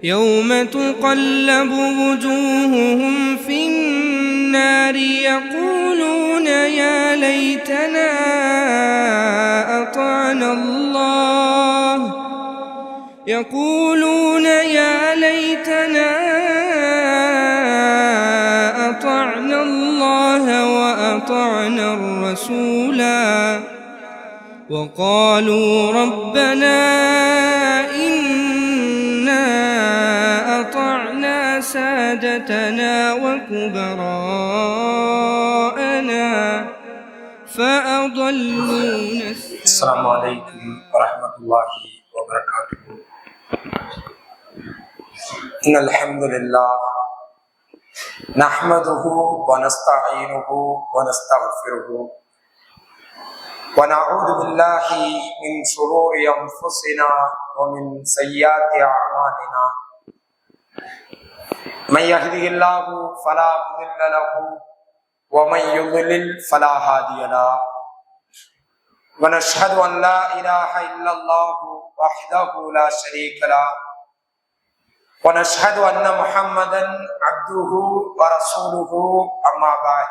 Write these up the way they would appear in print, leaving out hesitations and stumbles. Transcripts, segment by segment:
يوم تقلب وجوههم في النار يقولون يا ليتنا أطعنا الله وأطعنا الرسولا وقالوا ربنا إنا أطعنا سادتنا وكبراءنا فأضلونا السلام عليكم ورحمة الله وبركاته. إن الحمد لله نحمده ونستعينه ونستغفره ونعوذ بالله من شرور أنفسنا ومن سيئات أعمالنا. من يهده الله فلا مضل له ومن يضلل فلا هادي له. ونشهد أن لا إله إلا الله وحده لا شريك له ونشهد أن محمدا عبده ورسوله. أما بعد،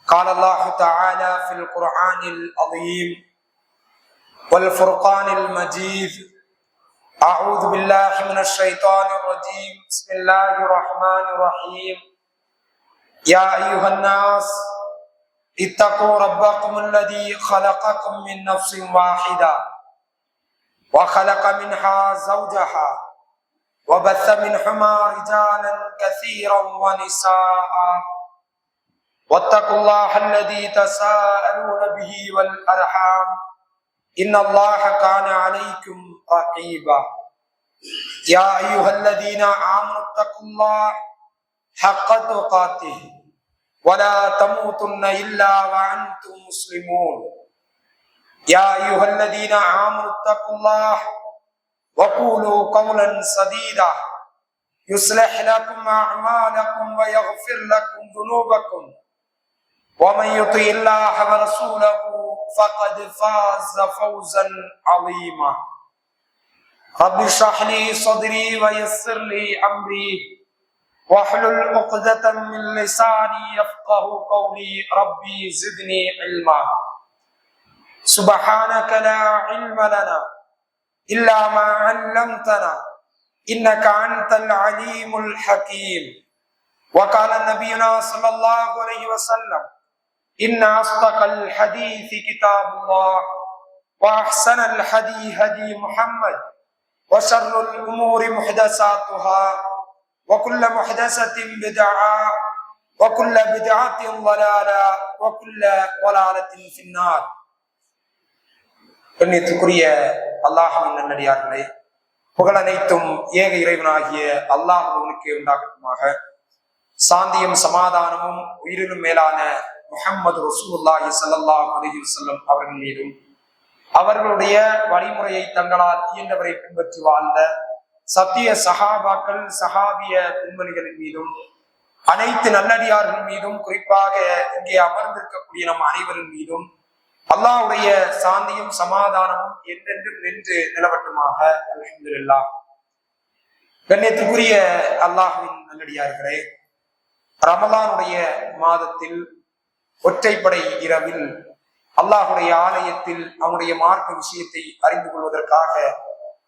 قال الله تعالى في القرآن العظيم والفرقان المجيد: أعوذ بالله من الشيطان الرجيم. بسم الله الرحمن الرحيم. يا أيها الناس اتقوا ربكم الذي خلقكم من نفس واحدة وخلق منها زوجها وبث منهما رجالا كثيرا ونساء واتقوا الله الذي تساءلون به والأرحام إن الله كان عليكم رقيبا. يا أيها الذين آمنوا اتقوا الله حق تقاته ولا تموتن إلا وأنتم مسلمون. يا أيها الذين آمنوا اتقوا الله وقولوا قولا سديدا يصلح لكم أعمالكم ويغفر لكم ذنوبكم ومن يطع الله ورسوله فقد فاز فوزا عظيما. رب اشرح لي صدري ويسر لي أمري واحلل عقدة من لساني يفقه قولي. ربي زدني علما. سبحانك لا علم لنا إلا ما علمتنا إنك أنت العليم الحكيم. وقال نبينا صلى الله عليه وسلم: إن أصدق الحديث كتاب الله وأحسن الهدي هدي محمد وشر الأمور محدثاتها وكل محدثة بدعة وكل بدعة ضلالة وكل ضلالة في النار. கண்ணியத்துக்குரிய அல்லாஹ்வின் நல்லடியார்களே, புகழ் அனைத்தும் ஏக இறைவனாகிய அல்லாஹ் ஒருவனுக்கே உண்டாகட்டுமாக. சாந்தியும் சமாதானமும் உயிரிலும் மேலான முஹம்மது ரசூலுல்லாஹி ஸல்லல்லாஹு அலைஹி வஸல்லம் அவர்கள் மீதும் அவர்களுடைய வழிமுறையை தங்களால் இயன்றவரை பின்பற்றி வாழ்ந்த சத்திய சஹாபாக்கள் சஹாபிய பெண்மணிகளின் மீதும் அனைத்து நல்லடியார்கள் மீதும் குறிப்பாக இங்கே அமர்ந்திருக்கக்கூடிய நம் அனைவரின் மீதும் அல்லாஹ்வுடைய சாந்தியும் சமாதானமும் என்றென்றும் நின்று நிலவட்டுமாக. அல்ஹம்துலில்லாஹ். கண்ணியத்துக்குரிய அல்லாஹ்வின் நல்லடியார்களே, ரமலானுடைய மாதத்தில் ஒற்றைப்படை இரவில் அல்லாஹுடைய ஆலயத்தில் அவனுடைய மார்க்க விஷயத்தை அறிந்து கொள்வதற்காக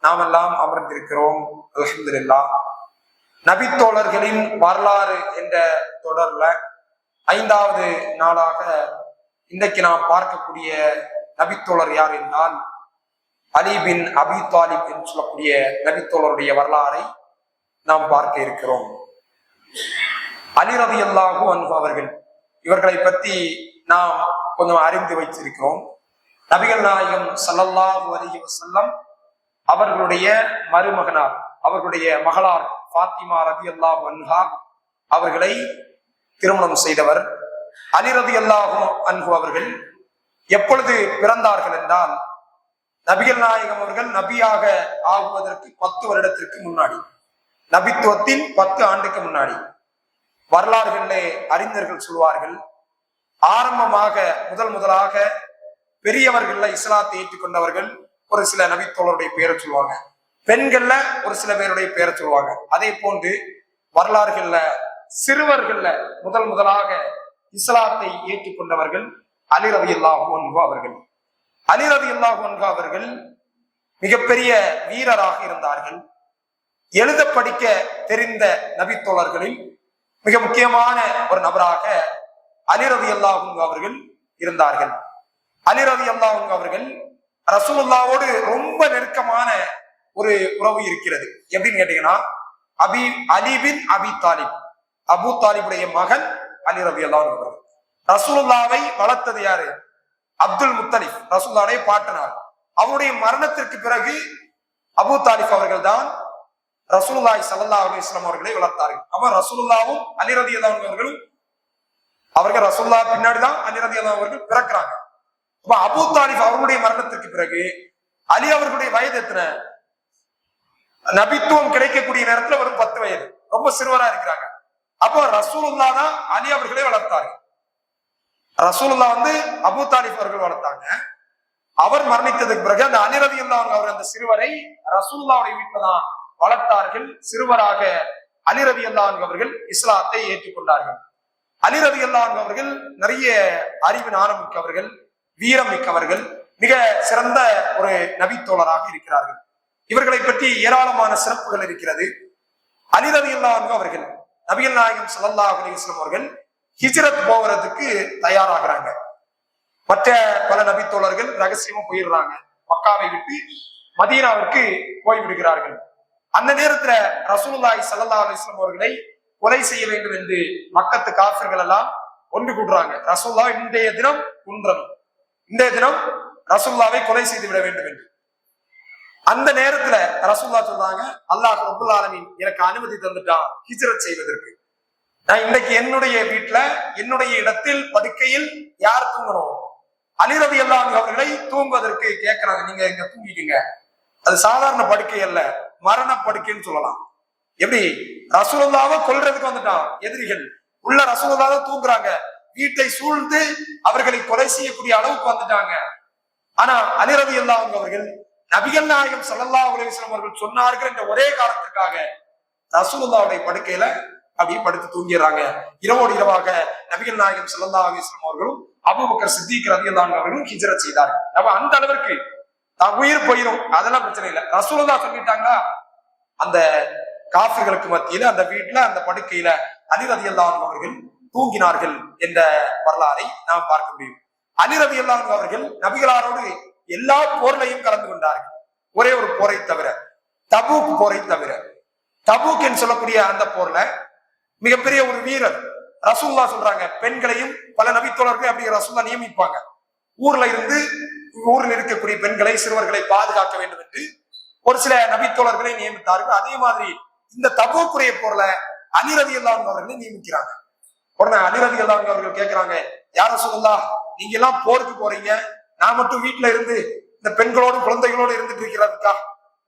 நாமெல்லாம் அமர்ந்திருக்கிறோம். அல்ஹம்துலில்லாஹ். நபித்தோழர்களின் வரலாறு என்ற தொடர்ல 5வது நாளாக இன்றைக்கு நாம் பார்க்கக்கூடிய நபித்தோழர் யார் என்றால் அலி பின் அபி தாலிப் என்று சொல்லக்கூடிய நபித்தோழருடைய வரலாறை நாம் பார்க்க இருக்கிறோம். அலி ரலியல்லாஹு அன்ஹு அவர்கள், இவர்களை பற்றி நாம் கொஞ்சம் அறிந்து வைத்திருக்கிறோம். நபிகள் நாயகம் ஸல்லல்லாஹு அலைஹி வஸல்லம் அவர்களுடைய மருமகனார், அவர்களுடைய மகளார் ஃபாத்திமா ரலியல்லாஹு அன்ஹா அவர்களை திருமணம் செய்தவர். அலி ரலியல்லாஹு அன்ஹு அவர்கள் எப்பொழுது பிறந்தார்கள் என்றால், நபிகள் நாயகம் அவர்கள் நபியாக ஆகுவதற்கு 10 வருடத்திற்கு முன்னாடி, நபித்துவத்தின் 10 ஆண்டுக்கு முன்னாடி. வரலாறுகளிலே அறிஞர்கள் சொல்வார்கள், ஆரம்பமாக முதலாக பெரியவர்கள இஸ்லாத்தை ஏற்றுக்கொண்டவர்கள் ஒரு சில நபித்தோழருடைய பெயரை சொல்லுவாங்க. பெண்கள்ல ஒரு சில பேருடைய பேரை சொல்லுவாங்க. அதே போன்று வரலாறுகள்ல சிறுவர்கள்ல முதலாக இஸ்லாத்தை ஏற்றுக்கொண்டவர்கள் அலி ரலியல்லாஹு அன்ஹு அவர்கள். அலி ரலியல்லாஹு அன்ஹு அவர்கள் மிகப்பெரிய வீரராக இருந்தார்கள். எழுத படிக்க தெரிந்த நபித்தோழர்களில் மிக முக்கியமான ஒரு நபராக அலி ரலியல்லாஹு அன்ஹு அவர்கள் இருந்தார்கள். அலி ரலியல்லாஹு அன்ஹு அவர்கள் ரசூலுல்லாவோடு ரொம்ப நெருக்கமான ஒரு உறவு இருக்கிறது. எப்படின்னு கேட்டீங்கன்னா, அலி பின் அபி தாலிப், அபு தாலிபுடைய மகன் அலி ரலியல்லாஹு அன்ஹு அவர்கள். ரசூலுல்லாவை வளர்த்தது யாரு? அப்துல் முத்தலிப், ரசூலுல்லாவுடைய பாட்டனார். அவருடைய மரணத்திற்கு பிறகு அபு தாலிப் அவர்கள் தான் ரசூலுல்லாஹி ஸல்லல்லாஹு அலைஹி வஸல்லம் அவர்களை வளர்த்தார்கள். அப்ப ரசூலுல்லாவும் அலி ரலியல்லாஹு அன்ஹு அவர்களும் அவர்கள் ரசூலுல்லாஹ் பின்னாடிதான் அலி ரலியல்லாஹு அவர்கள் பிறக்கிறாங்க. அப்ப அபு தாலிப் அவர்களுடைய மரணத்திற்கு பிறகு அலி அவர்களுடைய வயது எத்தனை? நபித்துவம் கிடைக்கக்கூடிய நேரத்துல வரும் 10 வயது, ரொம்ப சிறுவரா இருக்கிறாங்க. அப்போ ரசூலுல்லா தான் அலி அவர்களை வளர்த்தார்கள். ரசூலுல்லா அபு தாலிப் அவர்கள் வளர்த்தாங்க. அவர் மரணித்ததுக்கு பிறகு அந்த அலி ரலியல்லாஹு அன்ஹு அவர் அந்த சிறுவரை ரசூலுல்லாவுடைய வீட்டுல தான் வளர்த்தார்கள். சிறுவராக அலி ரலியல்லாஹு அன்ஹு அவர்கள் இஸ்லாத்தை ஏற்றுக்கொண்டார்கள். அலி ரலியல்லாஹு அன்ஹு அவர்கள் நிறைய அறிவு ஞானம் மிக்கவர்கள், வீரம் மிக்கவர்கள், மிக சிறந்த ஒரு நபித்தோழராக இருக்கிறார்கள். இவர்களை பற்றி ஏராளமான சிறப்புகள் இருக்கிறது. அலி ரலியல்லாஹு அன்ஹு அவர்கள் நபிகள் நாயகம் ஸல்லல்லாஹு அலைஹி வஸல்லம் அவர்கள் ஹிஜ்ரத் போவதற்கு தயாராகிறாங்க. மற்ற பல நபித்தோழர்கள் ரகசியமா போயிடுறாங்க. மக்காவை விட்டு மதீனாவிற்கு போய்விடுகிறார்கள். அந்த நேரத்துல ரசூலுல்லாஹி ஸல்லல்லாஹு அலைஹி வஸல்லம் அவர்களை கொலை செய்ய வேண்டும் என்று மக்கத்து காஃபிர்கள் எல்லாம் ஒன்று கூடுறாங்க. ரசூலுல்லாஹ் இன்றைய தினம் கொன்றணும், இன்றைய தினம் ரசூலுல்லாவை கொலை செய்து விட வேண்டும் என்று. அந்த நேரத்துல ரசூலுல்லாஹ் சொல்றாங்க, அல்லாஹ் ரப்பல் ஆலமீன் எனக்கு அனுமதி தந்துட்டான் ஹிஜ்ரத் செய்வதற்கு. நான் இன்னைக்கு என்னுடைய வீட்டுல என்னுடைய இடத்தில் படுக்கையில் யார் தூங்கணும்? அலி ரலியல்லாஹு அன்ஹு அவர்களை தூங்குவதற்கு கேட்கிறாங்க. நீங்க இங்க தூங்கிக்கங்க. அது சாதாரண படுக்கை அல்ல, மரண படுக்கைன்னு சொல்லலாம். எப்படி? ரசூலுல்லாவை கொல்றதுக்கு வந்துட்டான் எதிரிகள், உள்ள ரசூலுல்லாஹ் தூங்குறாங்க. வீட்டை சூழ்ந்து அவர்களை கொலை செய்யக்கூடிய அளவுக்கு வந்துட்டாங்க. ஆனா அலி ரலியல்லாஹு அன்ஹு அவர்கள் நபிகள் நாயகம் ஸல்லல்லாஹு அலைஹி வஸல்லம் அவர்கள் சொன்னார்கள் என்ற ஒரே காரணத்துக்காக ரசூலுல்லாஹ்வுடைய படுக்கையில அப்படியே படுத்து தூங்கிடுறாங்க. இரவோடு இரவாக நபிகள் நாயகம் ஸல்லல்லாஹு அலைஹி வஸல்லம் அவர்களும் அபூபக்கர் சித்திக் ரலியல்லாஹு அன்ஹு அவர்களும் ஹிஜ்ரத் செய்தார்கள். அப்ப அந்த அளவிற்கு உயிர் போயிடும், அதெல்லாம் பிரச்சனை இல்லை. ரசூலுல்லாஹ் சொல்லிட்டாங்களா, அந்த காஃபிர்களுக்கு மத்தியில அந்த வீட்டுல அந்த படுக்கையில அலி ரலியல்லாஹு அன்ஹு அவர்கள் தூங்கினார்கள் என்ற வரலாறை நாம் பார்க்க முடியும். அலி ரலியல்லாஹு அன்ஹு அவர்கள் நபிகளாரோடு எல்லா போர்லையும் கலந்து கொண்டார்கள். ஒரே ஒரு போரை தவிர, தபூக் போரை தவிர. தபூக் என்று சொல்லக்கூடிய அந்த போர்ல மிகப்பெரிய ஒரு வீரர் ரசூலுல்லாஹ் சொல்றாங்க, பெண்களையும் பல நபித்தோழர்களை அப்படி ரசூலுல்லாஹ் நியமிப்பாங்க. ஊரில் இருக்கக்கூடிய பெண்களை, சிறுவர்களை பாதுகாக்க வேண்டும் என்று ஒரு சில நபித்தோழர்களை நியமித்தார்கள். அதே மாதிரி இந்த தபூக்குரிய போர்ல அலி ரலியல்லாஹு அன்ஹு அவர்களை நியமிக்கிறாங்க. உடனே அலி ரலியல்லாஹு அன்ஹு அவர்கள் கேட்கிறாங்க, யா ரசூலுல்லாஹ், நீங்க எல்லாம் போருக்கு போறீங்க, நான் மட்டும் வீட்டுல இருந்து இந்த பெண்களோடு குழந்தைகளோடு இருந்துட்டு இருக்கிறதுக்கா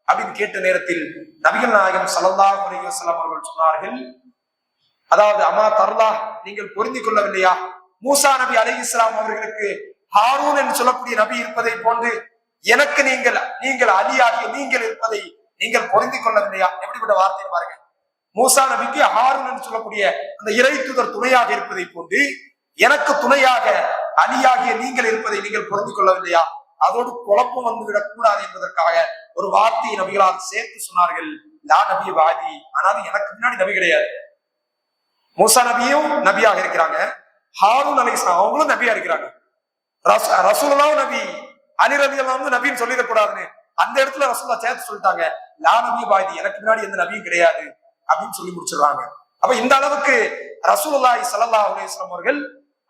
அப்படின்னு கேட்ட நேரத்தில் நபிகள் நாயகம் ஸல்லல்லாஹு அலைஹி வஸல்லம் அவர்கள் சொன்னார்கள், அதாவது அம்மா தர்லா, நீங்கள் பொருந்தி கொள்ளவில்லையா? மூசா நபி அலைஹிஸ்ஸலாம் அவர்களுக்கு ஹாரூன் என்று சொல்லக்கூடிய நபி இருப்பதை போன்று எனக்கு நீங்கள் அலியாகிய நீங்கள் இருப்பதை நீங்கள் பொருந்தி கொள்ளவில்லையா? எப்படிப்பட்ட வார்த்தை பாருங்க. மூசா நபிக்கு ஹாரூன் என்று சொல்லக்கூடிய அந்த இறை தூதர் துணையாக இருப்பதை போன்று எனக்கு துணையாக அலியாகிய நீங்கள் இருப்பதை நீங்கள் பொருந்தி கொள்ளவில்லையா? அதோடு குழப்பம் வந்துவிடக் கூடாது என்பதற்காக ஒரு வார்த்தையை நபிகளால் சேர்த்து சொன்னார்கள், லா நபி வாதி. ஆனாலும் எனக்கு முன்னாடி நபி கிடையாது. மூசா நபியும் நபியாக இருக்கிறாங்க, ஹாரூன் அலைஹிஸ்ஸலாம் அவங்களும் நபியா இருக்கிறாங்க. ரசூலுல்லாஹ் நபி, அலி ரலியல்லாஹு அன்ஹு நபின்னு சொல்லிடக்கூடாதுன்னு அந்த இடத்துல ரசூலுல்லாஹ் சேர்த்து சொல்லிட்டாங்க, லா நபி வாதி, எனக்கு முன்னாடி எந்த நபியும் கிடையாது அப்படின்னு சொல்லி முடிச்சிடுறாங்க. அப்ப இந்த அளவுக்கு ரசூலுல்லாஹி ஸல்லல்லாஹு அலைஹி வஸல்லம் அவர்கள்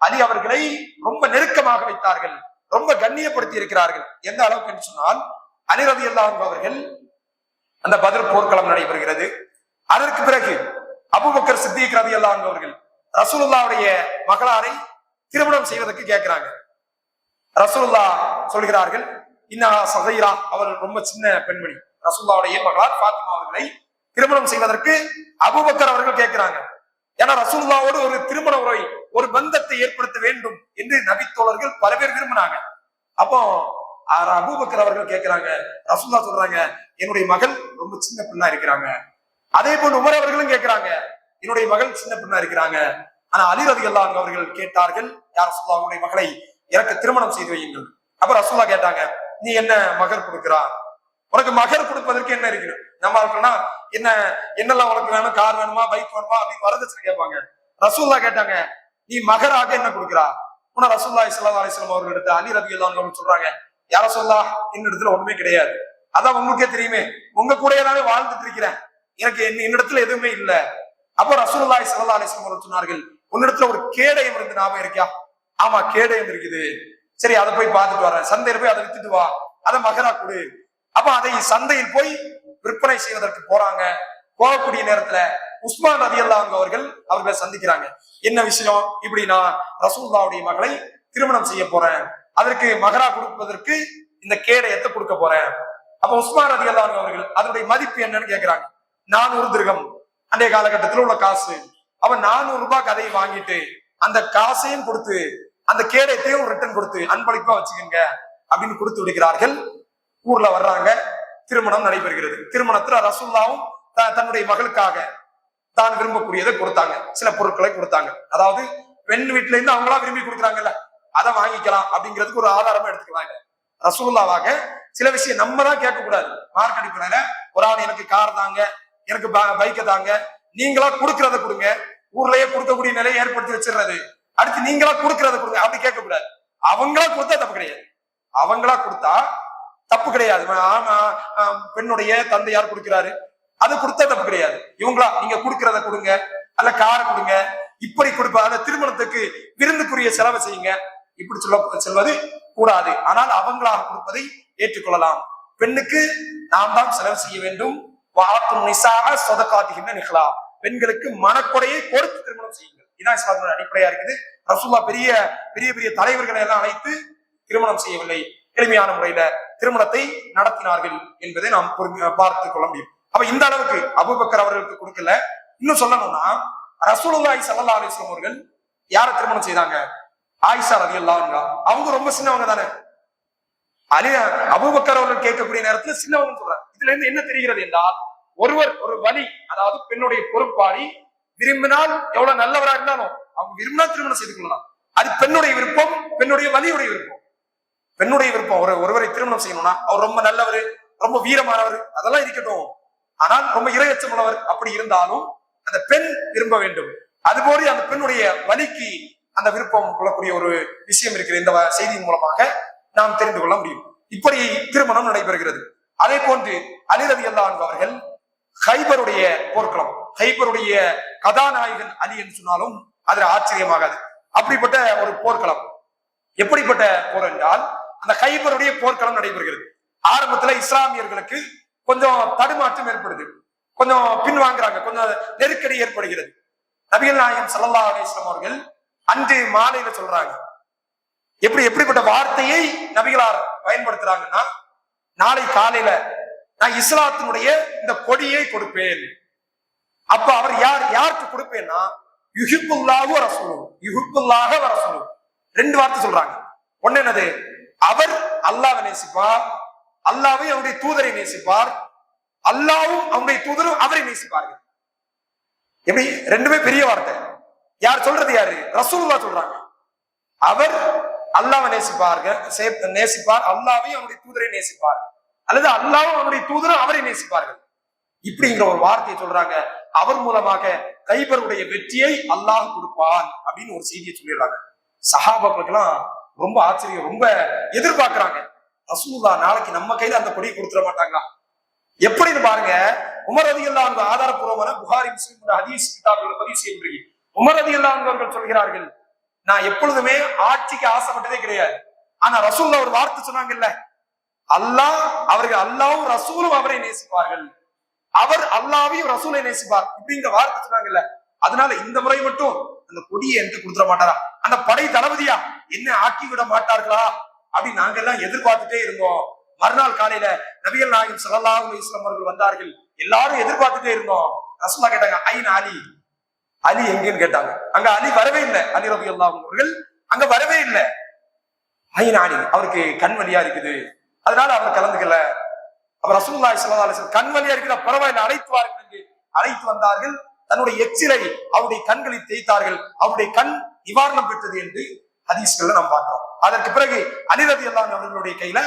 அலி அவர்களை ரொம்ப நெருக்கமாக வைத்தார்கள், ரொம்ப கண்ணியப்படுத்தி இருக்கிறார்கள். எந்த அளவுக்கு என்று சொன்னால், அலி ரலியல்லாஹு அன்ஹு அவர்கள் அந்த பத்ர் போர்க்களம் நடைபெறுகிறது. அதற்கு பிறகு அபூபக்கர் சித்திக் ரலியல்லாஹு அன்ஹு அவர்கள் ரசூலுல்லாஹ்வுடைய மகளாரை திருமணம் செய்வதற்கு கேட்கிறாங்க. ரசூலுல்லாஹ் சொல்கிறார்கள், இன்னா சகைரா, அவர்கள் ரொம்ப சின்ன பெண்மணி. ரசூலுல்லாஹ்வுடைய மகளார் ஃபாத்திமா அவர்களை திருமணம் செய்வதற்கு அபூபக்கர் அவர்கள் கேட்கிறாங்க. ஏன்னா ரசூலுல்லாஹ்வோடு ஒரு திருமண உரை, ஒரு பந்தத்தை ஏற்படுத்த வேண்டும் என்று நபித்தோழர்கள் பல பேர் விரும்பினாங்க. அப்போ அபூபக்கர் அவர்கள் கேட்கிறாங்க, ரசூலுல்லாஹ் சொல்றாங்க, என்னுடைய மகள் ரொம்ப சின்ன பெண்ணா இருக்கிறாங்க. அதே போன்று உமர் அவர்களும் கேட்கிறாங்க, என்னுடைய மகள் சின்ன பெண்ணா இருக்கிறாங்க. ஆனா அலி ரலியல்லாஹு அன்ஹு அவர்கள் கேட்டார்கள், யா ரசூலுல்லாஹ், உங்களுடைய மகளை எனக்கு திருமணம் செய்து வையுங்கள். அப்ப ரசூலுல்லாஹ் கேட்டாங்க, நீ என்ன மகர் கொடுக்கிறா? உனக்கு மகர் கொடுப்பதற்கு என்ன இருக்கு? நம்ம இருக்கா என்ன என்னெல்லாம் உனக்கு வேணும்? கார் வேணுமா, பைக் வேணுமா அப்படின்னு வரதட்சணை கேட்பாங்க. ரசூலுல்லாஹ் கேட்டாங்க, நீ மகராக என்ன கொடுக்கிறா? உன ரசூலுல்லாஹி ஸல்லல்லாஹு அலைஹி வஸல்லம் அவர்கள் எடுத்து அலி ரலியல்லாஹு அன்ஹு சொல்றாங்க, யா ரசூலுல்லாஹ், என்னிடத்துல ஒண்ணுமே கிடையாது. அதான் உங்களுக்கே தெரியுமே, உங்க கூடயே தானே வாழ்ந்துட்டு இருக்கிறேன், எனக்கு என்னிடத்துல எதுவுமே இல்ல. அப்போ ரசூலுல்லாஹி ஸல்லல்லாஹு அலைஹி வஸல்லம் அவர்கள் சொன்னார்கள், உன்னிடத்துல ஒரு கேடயம் இருந்து ஞாபகம் இருக்கியா? ஆமா, கேடயம் இருக்குது. சரி, அதை போய் பார்த்துட்டு வரேன், சந்தையில போய் அதை வித்துட்டு வா, அதை மகரா கொடு. அப்ப அதை சந்தையில் போய் விற்பனை செய்வதற்கு போறாங்க. போகக்கூடிய நேரத்துல உஸ்மான் ரலியல்லாஹு அன்ஹு அவர்களை சந்திக்கிறாங்க. என்ன விஷயம்? இப்படி நான் ரசூலுல்லாஹ்வுடைய மகளை திருமணம் செய்ய போறேன், அதற்கு மகரா கொடுப்பதற்கு இந்த கேடயத்தை கொடுக்க போறேன். அப்ப உஸ்மான் ரலியல்லாஹு அன்ஹு அவர்கள் அதனுடைய மதிப்பு என்னன்னு கேட்கிறாங்க. 400 திர்ஹம், அன்றைய காலகட்டத்தில் உள்ள காசு. அவன் 400 ரூபாய் கதையை வாங்கிட்டு அந்த காசையும் கொடுத்து அந்த கேடயத்தையும் ரிட்டர்ன் கொடுத்து அன்பளிப்பா வச்சுக்கோங்க அப்படின்னு கொடுத்து விடுகிறார்கள். ஊர்ல வர்றாங்க, திருமணம் நடைபெறுகிறது. திருமணத்துல ரசூலுல்லாஹ்வும் தன்னுடைய மகளுக்காக தான் விரும்பக்கூடியதை கொடுத்தாங்க, சில பொருட்களை கொடுத்தாங்க. அதாவது பெண் வீட்டுல இருந்து அவங்களா விரும்பி கொடுக்குறாங்கல்ல, அதை வாங்கிக்கலாம் அப்படிங்கிறதுக்கு ஒரு ஆதாரமா எடுத்துக்கிறாங்க. ரசூலுல்லாஹ்வாக சில விஷயம் நம்ம தான் கேட்க கூடாது. மார்க் அடிப்படையில ஒரு ஆள் எனக்கு கார் தாங்க, எனக்கு பைக்கை தாங்க, நீங்களா கொடுக்கறத கொடுங்க, ஊர்லயே கொடுக்கக்கூடிய நிலையை ஏற்படுத்தி வச்சிடுறது, அடுத்து நீங்களா கொடுக்கறத கொடுங்க அப்படி கேட்க கூடாது. அவங்களா கொடுத்தா தப்பு கிடையாது, அவங்களா கொடுத்தா தப்பு கிடையாது. பெண்ணுடைய தந்தையார் கொடுக்கிறாரு, அது கொடுத்தா தப்பு கிடையாது. இவங்களா நீங்க கொடுக்கறத கொடுங்க, அல்ல காரை கொடுங்க, இப்படி கொடுப்ப, அந்த திருமணத்துக்கு விருந்துக்குரிய செலவை செய்யுங்க, இப்படி சொல்வது கூடாது. ஆனால் அவங்களாக கொடுப்பதை ஏற்றுக்கொள்ளலாம். பெண்ணுக்கு நாம் தான் செலவு செய்ய வேண்டும். பெண்களுக்கு மனக்கொடையை கொடுத்து திருமணம் செய்யுங்கள். இதான் இஸ்லாத்தின் அடிப்படையா இருக்குது. ரசூலுல்லாஹ் பெரிய பெரிய பெரிய தலைவர்களை எல்லாம் அழைத்து திருமணம் செய்யவில்லை, எளிமையான முறையில திருமணத்தை நடத்தினார்கள் என்பதை நாம் பார்த்துக் கொள்ள முடியும். அப்ப இந்த அளவுக்கு அபூபக்கர் அவர்களுக்கு கொடுக்கல. இன்னும் சொல்லணும்னா ரசூலுல்லாஹி ஸல்லல்லாஹு அலைஹி வஸல்லம் அவர்கள் யாரை திருமணம் செய்தாங்க? ஆயிஷா ரலியல்லாஹு அன்ஹா. அவங்க ரொம்ப சின்னவங்க தானே. அபூபக்கர் அவர்கள் கேட்கக்கூடிய நேரத்துல சின்னவங்க சொல்றாங்க. இதுல இருந்து என்ன தெரிகிறது என்றால், ஒருவர் ஒரு வலி, அதாவது பெண்ணுடைய பொறுப்பாளி விரும்பினால் எவ்வளவு நல்லவரா இருந்தாலும் அவங்க விரும்பினா திருமணம் செய்து கொள்ளலாம். அது பெண்ணுடைய விருப்பம், பெண்ணுடைய வலியுடைய விருப்பம். பெண்ணுடைய விருப்பம் ஒருவரை திருமணம் செய்யணும்னா அவர் ரொம்ப நல்லவர், ரொம்ப வீரமானவர், அதெல்லாம் இருக்கட்டும். ஆனால் ரொம்ப இரையச்சம் உள்ளவர் அப்படி இருந்தாலும் அந்த பெண் விரும்ப வேண்டும். அதுபோல அந்த பெண்ணுடைய வலிக்கு அந்த விருப்பம் கொள்ளக்கூடிய ஒரு விஷயம் இருக்கிற இந்த செய்தியின் மூலமாக நாம் தெரிந்து கொள்ள முடியும். இப்படி திருமணம் நடைபெறுகிறது. அதே போன்று அலி ரலியல்லாஹு அன்ஹு அவர்கள் ஹைபருடைய போர்க்களம், ஹைபருடைய கதாநாயகன் அலி என்று சொன்னாலும் அதுல ஆச்சரியமாகாது. அப்படிப்பட்ட ஒரு போர்க்களம். எப்படிப்பட்ட போர் என்றால், அந்த ஹைபருடைய போர்க்களம் நடைபெறுகிறது. ஆரம்பத்துல இஸ்லாமியர்களுக்கு கொஞ்சம் தடுமாற்றம் ஏற்படுது, கொஞ்சம் பின்வாங்குறாங்க, கொஞ்சம் நெருக்கடி ஏற்படுகிறது. நபிகள் நாயகம் ஸல்லல்லாஹு அலைஹி வஸல்லம் அவர்கள் அன்று மாலையில சொல்றாங்க. எப்படிப்பட்ட வார்த்தையை நபிகளார் பயன்படுத்துறாங்கன்னா, நாளை காலையில நான் இஸ்லாத்தினுடைய இந்த கொடியை கொடுப்பேன். அப்ப அவர் யாருக்கு கொடுப்பேன்னா, யுஹிப்புல்லாஹு வ ரசூலுஹு, யுஹிப்புல்லாஹ வ ரசூலுஹு. 2 வார்த்தை சொல்றாங்க. ஒண்ணு என்னது? அவர் அல்லாஹ்வை நேசிப்பார், அல்லாஹ்வை அவருடைய தூதரை நேசிப்பார், அல்லாஹ்வும் அவருடைய தூதரும் அவரை நேசிப்பார்கள். எப்படி? 2மே பெரிய வார்த்தை. யார் சொல்றது? யாரு? ரசூலுல்லாஹ் சொல்றாங்க. அவர் அல்லாஹ்வை நேசிப்பார், அல்லாஹ்வை அவருடைய தூதரை நேசிப்பார், அல்லது அல்லாஹ்வும் அவருடைய தூதரும் அவரை நேசிப்பார்கள். இப்படிங்கிற ஒரு வார்த்தையை சொல்றாங்க. அவர் மூலமாக கைபருடைய வெற்றியை அல்லாஹ் கொடுப்பான் அப்படின்னு ஒரு செய்தியை சொல்லிடுறாங்க. சஹாபாக்களுக்கு எல்லாம் ரொம்ப ஆச்சரியம், ரொம்ப எதிர்பார்க்கிறாங்க. ரசூலுல்லாஹ் நாளைக்கு நம்ம கையில அந்த கொடியை கொடுத்துட மாட்டாங்களா? எப்படின்னு பாருங்க. உமர் ரலியல்லாஹு அன்ஹு ஆதாரப்பூர்வமான புகாரி முஸ்லிம் ஹதீஸ் கிதாபுகளை பதிவு செய்யப்படுகிறது. உமர் ரலியல்லாஹு அன்ஹு அவர்கள் சொல்கிறார்கள், நான் எப்பொழுதுமே ஆட்சிக்கு ஆசைப்பட்டதே கிடையாது. ஆனா ரசூலுல்லாஹ் ஒரு வார்த்தை சொன்னாங்கல்ல, அல்லாஹ் அவர்கள் அல்லாஹ்வும் ரசூலும் அவரை நேசிப்பார்கள், அவர் அல்லாஹ்வையும் ரசூலை நேசிப்பார் இப்படிங்கிற வார்த்தை சொன்னாங்கல்ல, அதனால இந்த முறை மட்டும் அந்த கொடியை என்று கொடுத்துட மாட்டாரா, அந்த படை தளபதியா என்ன ஆக்கி விட மாட்டார்களா அப்படின்னு நாங்க எல்லாம் எதிர்பார்த்துட்டே இருந்தோம். மறுநாள் காலையில நபிகள் நாயகம் ஸல்லல்லாஹு அலைஹி வஸல்லம் அவர்கள் வந்தார்கள். எல்லாரும் எதிர்பார்த்துட்டே இருந்தோம். ரசூலுல்லாஹ் கேட்டாங்க, ஐன அலி, அலி எங்கன்னு கேட்டாங்க. அங்க அலி வரவே இல்லை. அலி ரலியல்லாஹு அன்ஹு அவர்கள் அங்க வரவே இல்லை. ஐன அலி, அவருக்கு கண் வலியா இருக்குது, அதனால அவர் கலந்துக்கல. அப்ப ரசூலுல்லாஹி ஸல்லல்லாஹு அலைஹி வஸல்லம் கண் வலியா இருக்கிற பரவாயில்லை அழைத்து வாருங்கள் என்று அழைத்து வந்தார்கள். தன்னுடைய எச்சிலை அவருடைய கண்களில் தேய்த்தார்கள். அவருடைய கண் நிவாரணம் பெற்றது என்று ஹதீஸ்கள்ல நாம் பார்க்கிறோம். அதற்கு பிறகு அலி ரலியல்லாஹு அன்ஹு அவர்களுடைய கையில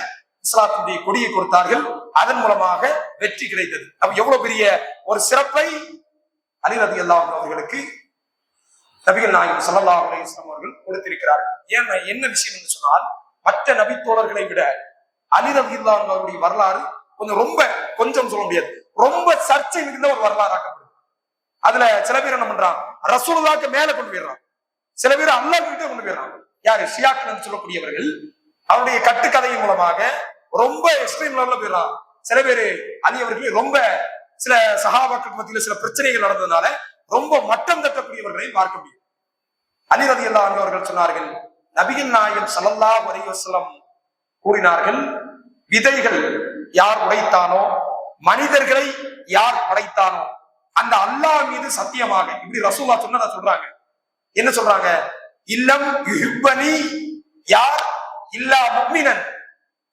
இஸ்லாத்துடைய கொடியை கொடுத்தார்கள். அதன் மூலமாக வெற்றி கிடைத்தது. அப்ப எவ்வளவு பெரிய ஒரு சிறப்பை அலி ரலியல்லாஹு அன்ஹு அவர்களுக்கு நபிகள் நாயகம் ஸல்லல்லாஹு அலைஹி வஸல்லம் அவர்கள் கொடுத்திருக்கிறார்கள். ஏன் என்ன விஷயம் என்று சொன்னால், மற்ற நபி தோழர்களை விட அலி ரலியல்லாஹு அன்ஹு அவருடைய வரலாறு கொஞ்சம் சொல்ல முடியாது, ரொம்ப சர்ச்சை மிகுந்த ஒரு வரலாறு ஆக்கப்படுது. அதுல சில பேர் என்ன பண்றான், ரசூலுல்லாஹ்க்கு மேல கொண்டு போயிடுறான், சில பேர் அல்லாஹ் கிட்ட கொண்டு போயிடுறான். யாரு? ஷியாக்கள் என்று சொல்லக்கூடியவர்கள் அவருடைய கட்டுக்கதையின் மூலமாக ரொம்ப எக்ஸ்ட்ரீம் லெவல்ல போயிடுறான். சில பேரு அலி அவர்கள் ரொம்ப சில சஹாபாக்களுக்கு மத்தியில சில பிரச்சனைகள் நடந்ததுனால ரொம்ப மட்டம் தட்டக்கூடியவர்களையும் பார்க்க முடியும். அலி ரலியல்லாஹு அன்ஹு அவர்கள் சொன்னார்கள், நபிகள் நாயகம் ஸல்லல்லாஹு அலைஹி வஸல்லம் கூறினார்கள், விதைகள் யார் உடைத்தானோ, மனிதர்களை யார் படைத்தானோ, அந்த அல்லாஹ் மீது சத்தியமாக, இப்படி ரசூலுல்லாஹ் சொன்னதா சொல்றாங்க. என்ன சொல்றாங்க? இல்லம் யுஹிப்பனி யார் இல்லா முஃமினன்,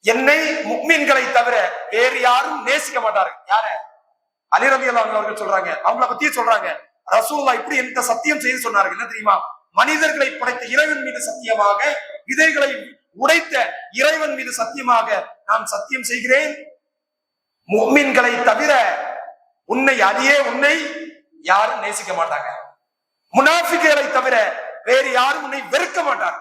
என்னை முஃமின்களை தவிர வேறு யாரும் நேசிக்க மாட்டார்கள். யார? அலி ரலியல்லாஹு அன்ஹு அவர்கள் சொல்றாங்க. அவங்கள பத்தியே சொல்றாங்க. ரசூலுல்லாஹ் இப்படி எந்த சத்தியம் செய்து சொன்னார்கள் என்ன தெரியுமா? மனிதர்களை படைத்த இறைவன் மீது சத்தியமாக, விதைகளை உடைத்த இறைவன் மீது சத்தியமாக நான் சத்தியம் செய்கிறேன், முஃமின்களை தவிர உன்னை அலியே உன்னை யாரும் நேசிக்க மாட்டாங்க, முனாஃபிக்குகளை தவிர வேறு யாரும் உன்னை வெறுக்க மாட்டாங்க.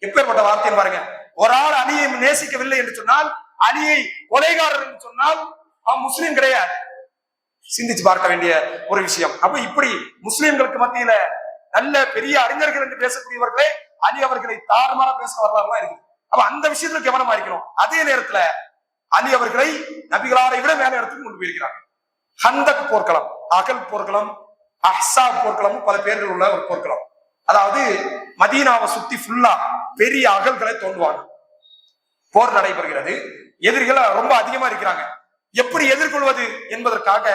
எப்பேற்பட்ட வார்த்தை பாருங்க. ஒரு ஆள் அலியை நேசிக்கவில்லை என்று சொன்னால், அலியை கொலைகாரர் என்று சொன்னால் அவன் முஸ்லீம் கிடையாது. சிந்திச்சு பார்க்க வேண்டிய ஒரு விஷயம். அப்ப இப்படி முஸ்லிம்களுக்கு மத்தியில நல்ல பெரிய அறிஞர்கள் என்று பேசக்கூடியவர்களே அலி அவர்களை தாறுமாறா பேச வரலாறுலாம் இருக்கு. அப்ப அந்த விஷயத்துல கவனமா இருக்கணும். அதே நேரத்துல அலி அவர்களை நபிகளாரை விட மேல இடத்துக்கு கொண்டு போயிருக்கிறாங்க. ஹந்தக் போர்க்களம், அகல் போர்க்களம், அஹ்ஸாப் போர்க்களம், பல பேர்கள் உள்ள ஒரு போர்க்களம். அதாவது மதீனாவை சுத்தி ஃபுல்லா பெரிய அகல்களை தோண்டுவாங்க. போர் நடைபெறுகிறது. எதிரிகள் ரொம்ப அதிகமா இருக்கிறாங்க. எப்படி எதிர்கொள்வது என்பதற்காக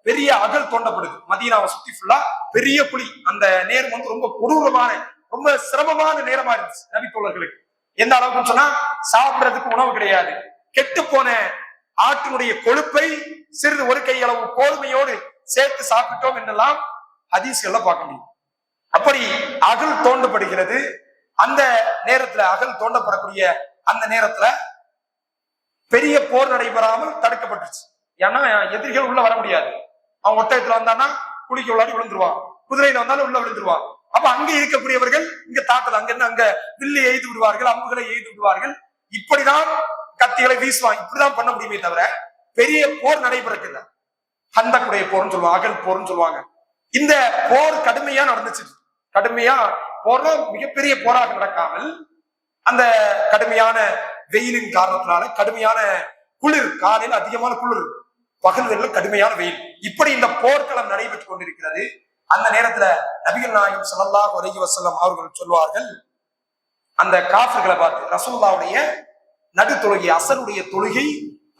பெரிய அகல் தோண்டப்படுது. மதீனாவை சுத்தி ஃபுல்லா பெரிய குழி. அந்த நேரம் வந்து ரொம்ப கொடூரமான, ரொம்ப சிரமமான நேரமா இருந்துச்சு நபி தோழர்களுக்கு. எந்த அளவுக்கு சொன்னா, சாப்பிடுறதுக்கு உணவு கிடையாது. கெட்டு போன ஆட்டினுடைய கொழுப்பை சிறிது ஒரு கையளவு கோதுமையோடு சேர்த்து சாப்பிட்டோம் என்றெல்லாம் ஹதீஸ்கள்ல பார்க்க முடியும். அப்படி அகல் தோண்டப்படுகிறது. அந்த நேரத்துல, அகல் தோண்டப்படக்கூடிய அந்த நேரத்துல பெரிய போர் நடைபெறாமல் தடுக்கப்பட்டுச்சு. ஏன்னா எதிரிகள் உள்ள வர முடியாது. அவன் ஒட்டகத்துல வந்தான்னா குளிக்க உள்ளாடி விழுந்துருவான், குதிரையில வந்தாலும் உள்ள விழுந்துருவான். அப்ப அங்க இருக்கக்கூடியவர்கள் இங்க தாக்குது, அங்க வில்லி எய்து விடுவார்கள், அம்புகளை எய்து விடுவார்கள். இப்படிதான் கத்திகளை வீசுவான். இப்படிதான் பண்ண முடியுமே தவிர பெரிய போர் நடைபெறல. ஹந்தக்குடைய போர்னு சொல்லுவாங்க, அகல் போர்னு சொல்லுவாங்க. இந்த போர் கடுமையா நடந்துச்சு. கடுமையா போர்ல மிகப்பெரிய போராக நடக்காமல், அந்த கடுமையான வெயிலின் காரணத்தினால கடுமையான குளிர், காலையில் அதிகமான குளிர், பகல்களில் கடுமையான வெயில், இப்படி இந்த போர்க்களம் நடைபெற்றுக் கொண்டிருக்கிறது. அந்த நேரத்துல நபிகள் நாயகம் ஸல்லல்லாஹு அலைஹி வஸல்லம் அவர்கள் சொல்வார்கள், அந்த காஃபிர்களை பார்த்து, ரசூலுல்லாஹ்வுடைய நடு தொழுகை, அசருடைய தொழுகை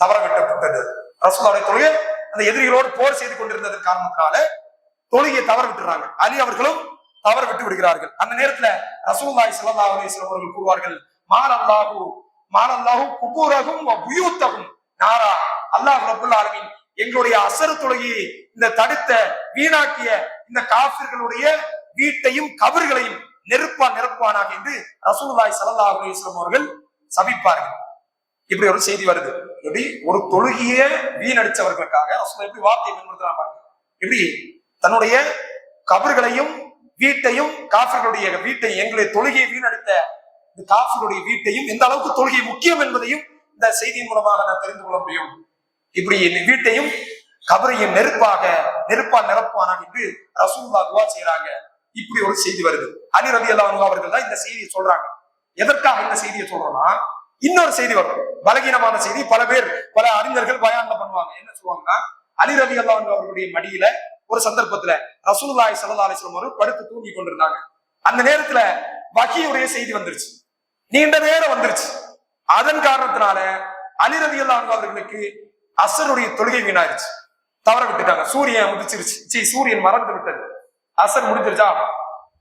தவற விட்டப்பட்டது. ரசூலுல்லாஹ்வுடைய தொழுகை அந்த எதிரிகளோடு போர் செய்து கொண்டிருந்ததன் காரணத்தினால தொழுகையை தவற விட்டுறாங்க. அலி அவர்களும் தவற விட்டு விடுகிறார்கள். அந்த நேரத்துல ரசூலுல்லாஹி ஸல்லல்லாஹு அலைஹி வஸல்லம் அவர்கள் கூறுவார்கள், மாலல்லாஹு குபூரஹும் வ புயூத்தஹும் நாரா. அல்லாஹ் ரப்பல் ஆலமீன் எங்களுடைய அசர் தொழுகையை இந்த தடுத்த வீணாக்கிய இந்த காஃபிர்களுடைய வீட்டையும் கபர்களையும் நிரப்புவானாக என்று ரசூலுல்லாஹி ஸல்லல்லாஹு அலைஹி வஸல்லம் அவர்கள் சபிப்பார்கள். இப்படி ஒரு செய்தி வருது. எப்படி ஒரு தொழுகையை வீணடிச்சவர்களுக்காக ரசூலுல்லாஹ் எப்படி வார்த்தையை பயன்படுத்துறாங்க. இப்படி தன்னுடைய கபர்களையும் வீட்டையும், காஃபிர்களுடைய வீட்டை, எங்களுடைய தொழுகையை வீணடித்த காஃபிர்களுடைய வீட்டையும், எந்த அளவுக்கு தொழுகை முக்கியம் என்பதையும் இந்த செய்தியின் மூலமாக நான் தெரிந்து கொள்ள முடியும். இப்படி வீட்டையும் கபரையும் நெருப்பால் நிரப்புவானாக என்று ரசூலுல்லாஹ் துஆ செய்றாங்க. இப்படி ஒரு செய்தி வருது. அலி ரலியல்லாஹு அன்ஹு அவர்கள் தான் இந்த செய்தியை சொல்றாங்க. எதற்காக இந்த செய்தியை சொல்றோம்னா, இன்னொரு செய்தி வரும், பலகீனமான செய்தி. பல அறிஞர்கள் பயான்ல பண்ணுவாங்க. என்ன சொல்லுவாங்கன்னா, அலி ரலியல்லாஹு அன்ஹு அவர்களுடைய மடியில ஒரு சந்தர்ப்பத்துல ரசூலுல்லாஹி ஸல்லல்லாஹு அலைஹி வஸல்லம் அவர்கள் படுத்து தூங்கி கொண்டிருந்தாங்க. அந்த நேரத்துல வஹீயுடைய செய்தி வந்துருச்சு, நீண்ட நேரம் வந்துருச்சு. அதன் காரணத்தினால அலி ரலியல்லாஹு அன்ஹு அவர்களுக்கு அசருடைய தொழுகை வீணாயிருச்சு, தவற விட்டுட்டாங்க. சூரியன் உதிச்சிருச்சு, சூரியன் மறைந்து விட்டது, அசர் முடிஞ்சிருச்சா.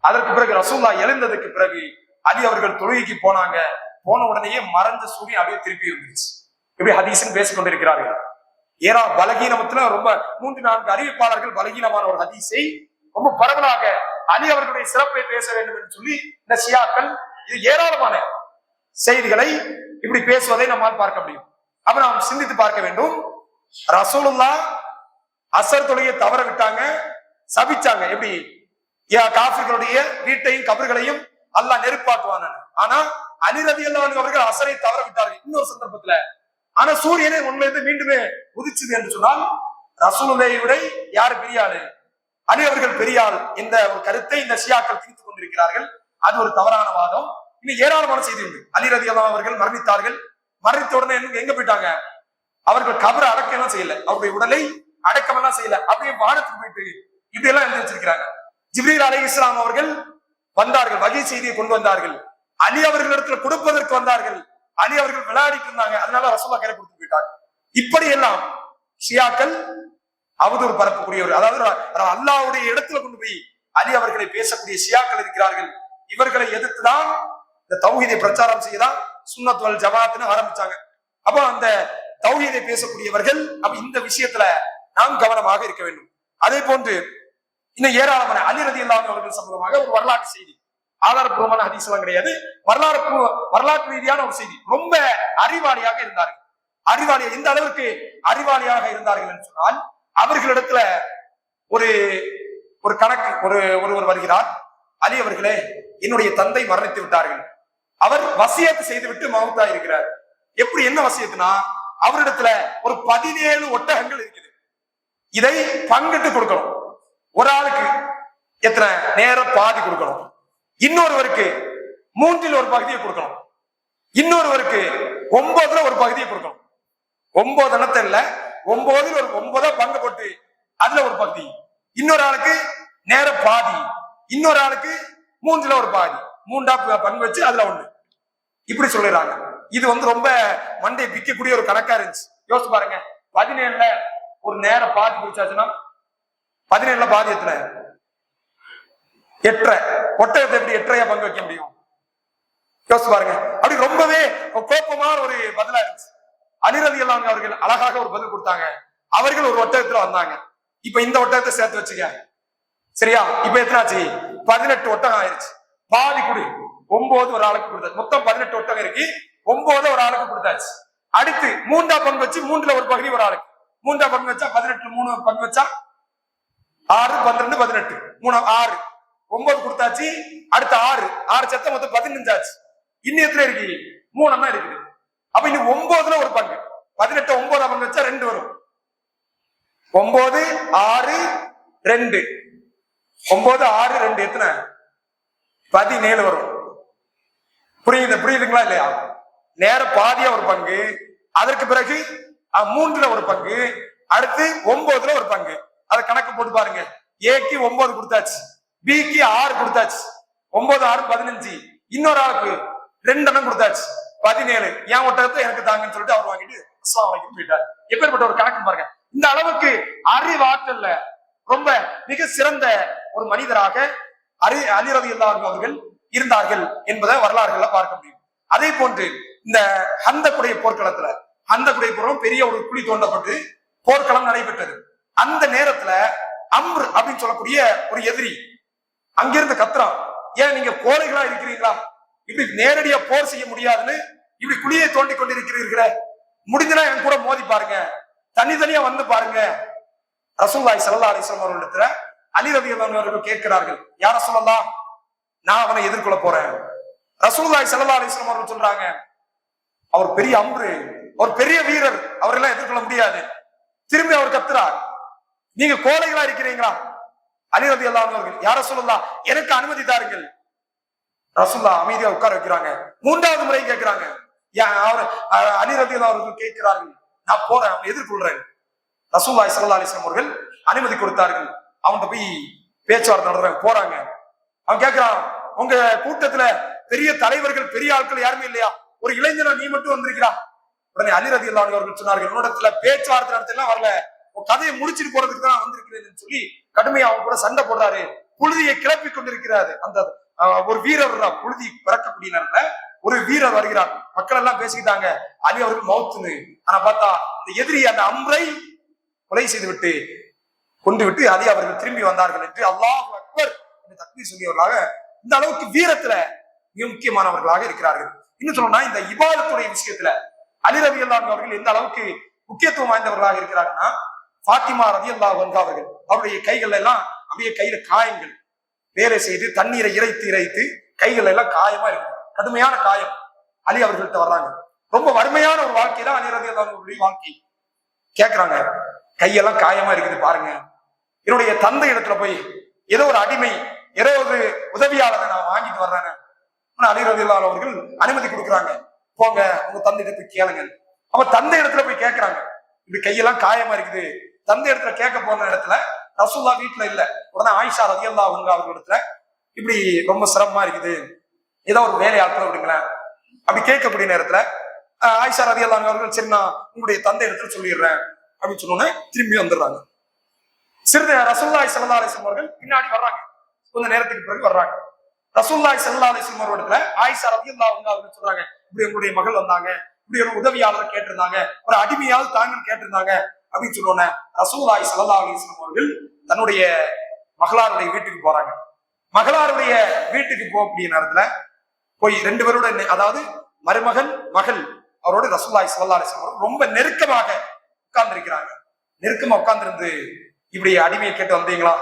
அதற்கு பிறகு ரசூலுல்லாஹ் எழுந்ததுக்கு பிறகு அலி அவர்கள் தொழுகைக்கு போனாங்க. போன உடனேயே மறைஞ்ச சூரியன் அப்படியே திருப்பி வந்துருச்சு. இப்படி ஹதீஸ்ன்னு பேசிக் கொண்டிருக்கிறார்கள். பலகீனத்துல ரொம்ப 3-4 அறிவிப்பாளர்கள் பலகீனமான ஒரு ஹதீஸை ரொம்ப பரவலாக அலி அவர்களுடைய சிறப்பை பேச வேண்டும் என்று சொல்லி இந்த ஷியாக்கள் இது ஏராளமான செய்திகளை இப்படி பேசுவதை நம்மால் பார்க்க முடியும். அப்ப நாம் சிந்தித்து பார்க்க வேண்டும். ரசூலுல்லாஹ் அசர் தொழுகையை தவற விட்டாங்க, சபிச்சாங்க. எப்படி காஃபிர்களுடைய வீட்டையும் கபர்களையும் அல்லாஹ் நெருப்பாக்குவான். ஆனா அலி ரலியல்லாஹு அவர்கள் அசரை தவற விட்டார்கள் இன்னொரு சந்தர்ப்பத்துல. ஆனா சூரியனை உண்மையிலிருந்து மீண்டுமே உதிச்சுது என்று சொன்னால் ரசூலுல்லாஹை விட யாரு பெரிய ஆளு? அலி அவர்கள் பெரிய ஆள் என்ற ஒரு கருத்தை இந்த ஷியாக்கள் திணித்துக் கொண்டிருக்கிறார்கள். அது ஒரு தவறான வாதம். இன்னும் ஏராளமான செய்தி உண்டு. அலி ரலியல்லாஹு அவர்கள் மரணித்தார்கள். மரணித்த உடனே எங்க போயிட்டாங்க? அவர்கள் கபரை அடக்கம் செய்யல, அவருடைய உடலை அடக்கம் எல்லாம் செய்யல, அப்படியே வானத்துக்கு போயிட்டு இப்படி எல்லாம் எழுதி வச்சிருக்கிறாங்க. ஜிப்ரீல் அலைஹிஸ்ஸலாம் அவர்கள் வந்தார்கள், வகை செய்தியை கொண்டு வந்தார்கள். அலி அவர்களிடத்துல கொடுப்பதற்கு வந்தார்கள். அலி அவர்கள் விளையாடிட்டு இருந்தாங்க, அதனால ரசூலுல்லாஹ் கையில கொடுத்து போயிட்டாங்க. இப்படி எல்லாம் ஷியாக்கள் அவதூறு பரப்பக்கூடியவர், அதாவது அல்லாஹ்வுடைய இடத்துல கொண்டு போய் அலி அவர்களை பேசக்கூடிய ஷியாக்கள் இருக்கிறார்கள். இவர்களை எதிர்த்துதான் இந்த தௌஹீதை பிரச்சாரம் செய்யதான் சுன்னத் வல் ஜமாஅத்னு ஆரம்பிச்சாங்க. அப்ப அந்த தௌஹீதை பேசக்கூடியவர்கள் அப்ப இந்த விஷயத்துல நாம் கவனமாக இருக்க வேண்டும். அதே போன்று இன்னும் ஏராளமான அலி ரலியல்லாஹு அவர்கள் சம்பந்தமாக ஒரு வரலாற்று செய்தி, ஆதாரப்பூர்வமான ஹதீஸ் எல்லாம் கிடையாது, வரலாற்று ரீதியான ஒரு செய்தி. ரொம்ப அறிவாளியாக இருந்தார்கள். அறிவாளியா இந்த அளவுக்கு அறிவாளியாக இருந்தார்கள் என்று சொன்னால் அவர்களிடத்துல ஒரு ஒரு கணக்கு ஒருவர் வருகிறார். அலி அவர்களே, என்னுடைய தந்தை மரணித்து விட்டார்கள், அவர் வசியத்து செய்துவிட்டு மௌத்தா இருக்கிறார். எப்படி என்ன வசியத்துனா, அவரிடத்துல ஒரு 17 ஒட்டகங்கள் இருக்குது. இதை பங்கிட்டு கொடுக்கணும். ஒரு ஆளுக்கு எத்தனை நேரம் பாதி கொடுக்கணும், இன்னொருவருக்கு 3ல் ஒரு பகுதியை கொடுக்கணும், இன்னொருவருக்கு 9ல் ஒரு பகுதியை கொடுக்கணும். 9 எண்ணத்தை இல்ல, 9ல் ஒரு 9 பங்கு போட்டு அதுல ஒரு பகுதி, இன்னொரு ஆளுக்கு நேரம் பாதி, இன்னொரு ஆளுக்கு 3ல் ஒரு பாதி, 3ஆ பங்கு வச்சு அதுல 1. இப்படி சொல்லிடுறாங்க. இது ரொம்ப மண்டை பிக்கக்கூடிய ஒரு கணக்கா இருந்துச்சு. யோசிச்சு பாருங்க, 17ல ஒரு நேரம் பாதி பிடிச்சாச்சுன்னா 17ல பாதி எத்தனை? 8. ஒட்டகத்தை எப்படி 8 பங்கு வைக்க முடியும்? யோசிச்சு பாருங்க. அப்படி ரொம்பவே கோபமான ஒரு பதிலா இருந்துச்சு. அலி ரலியல்லாஹு அவர்கள் அழகாக ஒரு பதில் கொடுத்தாங்க. அவர்கள் ஒரு ஒட்டகத்துல வந்தாங்க. இப்ப இந்த ஒட்டகத்தை சேர்த்து வச்சுக்க, சரியா? இப்ப எத்தனாச்சு? 18 ஒட்டகம் ஆயிருச்சு. பாதி குடி 9 ஒரு ஆளுக்கு கொடுத்தாச்சு. மொத்தம் 18 ஒட்டகம் இருக்கு, 9 ஒரு ஆளுக்கு கொடுத்தாச்சு. அடுத்து 3ஆ பங்கு வச்சு 3ல ஒரு பகுதி ஒரு ஆளுக்கு, 3ஆ பங்கு வச்சா 18, 3 பங்கு வச்சா 6, 12, 18, 3, 6, 9 கொடுத்தாச்சு. அடுத்து 6 சத்தம் மொத்தம் 15 ஆச்சு. இன்னும் எத்தனை இருக்கு? 3 தான் இருக்குது. அப்ப இன்னும் 9ல ஒரு பங்கு, 18 9ஆ பங்கு வச்சா 2 வரும். 9, 6, 2, 9, 6, 2 எத்தனை? 17 வரும். புரியுதுங்களா இல்லையா? நேர பாதியா ஒரு பங்கு, அதற்கு பிறகு 3ல ஒரு பங்கு, அடுத்து 9ல ஒரு பங்கு. அதை கணக்கு போட்டு பாருங்க. ஏக்கு 9 கொடுத்தாச்சு, பிக்கு 6 கொடுத்தாச்சு, 9, 6, 15. இன்னொரு ஆளுக்கு 2 எண்ணம் கொடுத்தாச்சு, 17. என் ஒட்டகத்தை எனக்கு தாங்கன்னு சொல்லிட்டு அவர் வாங்கிட்டு அஸ்ஸலாமு அலைக்கும் போயிட்டார். எப்பேற்பட்ட ஒரு கணக்கு பாருங்க. இந்த அளவுக்கு அறிவாற்றல்ல ரொம்ப மிக சிறந்த ஒரு மனிதராக அலி ரலியல்லாஹு அவர்கள் இருந்தார்கள் என்பதை வரலாறுகள்ல பார்க்க முடியும். அதே போன்று இந்த ஹந்தக்குடைய போர்க்களத்துல, ஹந்தக்குடைய போரும் பெரிய ஒரு குழி தோண்டப்பட்டு போர்க்களம் நடைபெற்றது. அந்த நேரத்துல அம்ர் அப்படின்னு சொல்லக்கூடிய ஒரு எதிரி அங்கிருந்து கத்துறான், ஏன் நீங்க கோழைகளா இருக்கிறீங்களா? இப்படி நேரடியா போர் செய்ய முடியாதுன்னு இப்படி குழியை தோண்டி கொண்டிருக்கிறீர்களே, முடிஞ்சனா என் கூட மோதி பாருங்க, தனித்தனியா வந்து பாருங்க. ரசூலுல்லாஹி ஸல்லல்லாஹு அலைஹி வஸல்லம் அவர்களிடத்துல அலி ரலியல்லாஹு அவர்கள் கேட்கிறார்கள், யா ரசூலல்லாஹ், நான் அவனை எதிர்கொள்ள போறேன். ரசூலுல்லாஹி ஸல்லல்லாஹு அலைஹி வஸல்லம் அவர்கள் சொல்றாங்க, அவர் பெரிய அம்ரு, ஒரு பெரிய வீரர், அவரெல்லாம் எதிர்கொள்ள முடியாது. திரும்பி அவர் கத்துறார், நீங்க கோழைகளா இருக்கிறீங்களா? அலி ரலியல்லாஹு அவர்கள், யா ரசூலல்லாஹ், எனக்கு அனுமதி தாருங்கள். ரசூலுல்லாஹ் அமைதியா உட்கார வைக்கிறாங்க. 3வது முறை கேட்கிறாங்க, அலி ரலியல்லாஹு அவர்கள் கேட்கிறார்கள், நான் போறேன், அவனை எதிர்கொள்றேன். ரசூலுல்லாஹி ஸல்லல்லாஹு அலைஹி வஸல்லம் அவர்கள் அனுமதி கொடுத்தார்கள். அவன்கிட்ட போய் பேச்சுவார்த்தை நடத்துறாங்க, போறாங்க. அவன் கேட்கிறான், உங்க கூட்டத்துல பெரிய தலைவர்கள் பெரிய ஆட்கள் யாருமே இல்லையா? ஒரு இளைஞனா நீ மட்டும் வந்திருக்கிறா? உடனே அலி ரலியல்லாஹு அவர்கள் சொன்னார்கள், என்னோடத்துல பேச்சுவார்த்தை நடத்தலாம் வரல, கதையை முடிச்சுட்டு போறதுக்கு தான் வந்திருக்கிறேன் சொல்லி கடுமையா அவங்க கூட சண்டை போடுறாரு. புழுதியை கிளப்பி கொண்டிருக்கிறாரு. அந்த ஒரு வீரர், புழுதி பிறக்கக்கூடிய நேரத்துல ஒரு வீரர் வருகிறார். மக்கள் எல்லாம் பேசிக்கிட்டாங்க, அலி அவர்கள் மௌத்துன்னு. ஆனா பார்த்தா இந்த எதிரி அந்த அம்ரை கொலை செய்துவிட்டு கொண்டு விட்டு அலி அவர்கள் திரும்பி வந்தார்கள் என்று அல்லாஹ் அக்பர் என்று தக்பீர் சொல்லியவர்களாக இந்த அளவுக்கு வீரத்துல மிக முக்கியமானவர்களாக இருக்கிறார்கள். இன்னும் சொல்லணும்னா இந்த இபாதத்துடைய விஷயத்துல அலி ரலியல்லாஹு அவர்கள் எந்த அளவுக்கு முக்கியத்துவம் வாய்ந்தவர்களாக இருக்கிறாங்கன்னா, ஃபாத்திமா ரலியல்லாஹு அன்ஹா அவர்கள் அவருடைய கைகள் எல்லாம் அப்படியே கையில காயங்கள் வேலை செய்து தண்ணீரை இறைத்து கைகள் எல்லாம் காயமா இருக்கு, கடுமையான காயம். அலி அவர்கள்ட்ட வர்றாங்க. ரொம்ப வறுமையான ஒரு வாழ்க்கை தான் அலி ரலியல்லாஹு அவர்களுடைய வாழ்க்கை. கேட்கிறாங்க, கையெல்லாம் காயமா இருக்குது பாருங்க, என்னுடைய தந்தை இடத்துல போய் ஏதோ ஒரு அடிமை ஏதோ ஒரு உதவியாளரை நான் வாங்கிட்டு வர்றேன். அலி ரலியல்லாஹு அவர்கள் அனுமதி கொடுக்குறாங்க, போங்க உங்க தந்தை இடத்துல கேளுங்க. அப்ப தந்தை இடத்துல போய் கேட்கிறாங்க, இப்படி கையெல்லாம் காயமா இருக்குது. தந்தை இடத்துல கேட்க போன இடத்துல ரசூலுல்லாஹ் வீட்டுல இல்ல. உடனே ஆயிஷா ரலியல்லாஹு அன்ஹா அவர்களிடத்துல இப்படி ரொம்ப சிரமமா இருக்குது, ஏதோ ஒரு வேலை ஆட்கள் அப்படிங்களேன் அப்படி கேட்கக்கூடிய நேரத்துல ஆயிஷா ரலியல்லாஹு அன்ஹா அவர்கள், சரி நான் உங்களுடைய தந்தை இடத்துல சொல்லிடுறேன் அப்படின்னு சொன்னோன்னே திரும்பி வந்துடுறாங்க. சிறிது ரசூலுல்லாஹி ஸல்லல்லாஹு அலைஹி வஸல்லம் அவர்கள் பின்னாடி வர்றாங்க, கொஞ்ச நேரத்துக்கு பிறகு வர்றாங்க. ரசூலுல்லாஹி ஸல்லல்லாஹு அலைஹி வஸல்லம் அவர்களிடத்துல ஆயிஷா ரலியல்லாஹு அன்ஹா அவர்கள் சொல்றாங்க, இப்படி உங்களுடைய மகள் வந்தாங்க, இப்படி ஒரு உதவியாளர் கேட்டிருந்தாங்க, ஒரு அடிமையாவது தாங்கன்னு கேட்டிருந்தாங்க அப்படின்னு சொன்னோன்னே ரசூலுல்லாஹி ஸல்லல்லாஹு அலைஹி வஸல்லம் அவர்கள் தன்னுடைய மகளாருடைய வீட்டுக்கு போறாங்க. மகளாருடைய வீட்டுக்கு போகக்கூடிய நேரத்துல போய் 2 பேரோட, அதாவது மருமகன் மகள் அவரோட ரசூலுல்லாஹி ஸல்லல்லாஹு அலைஹி வஸல்லம் ரொம்ப நெருக்கமாக உட்கார்ந்து இருக்கிறாங்க. நெருக்கமா உட்கார்ந்து இப்படி அடிமையை கேட்டு வந்தீங்களா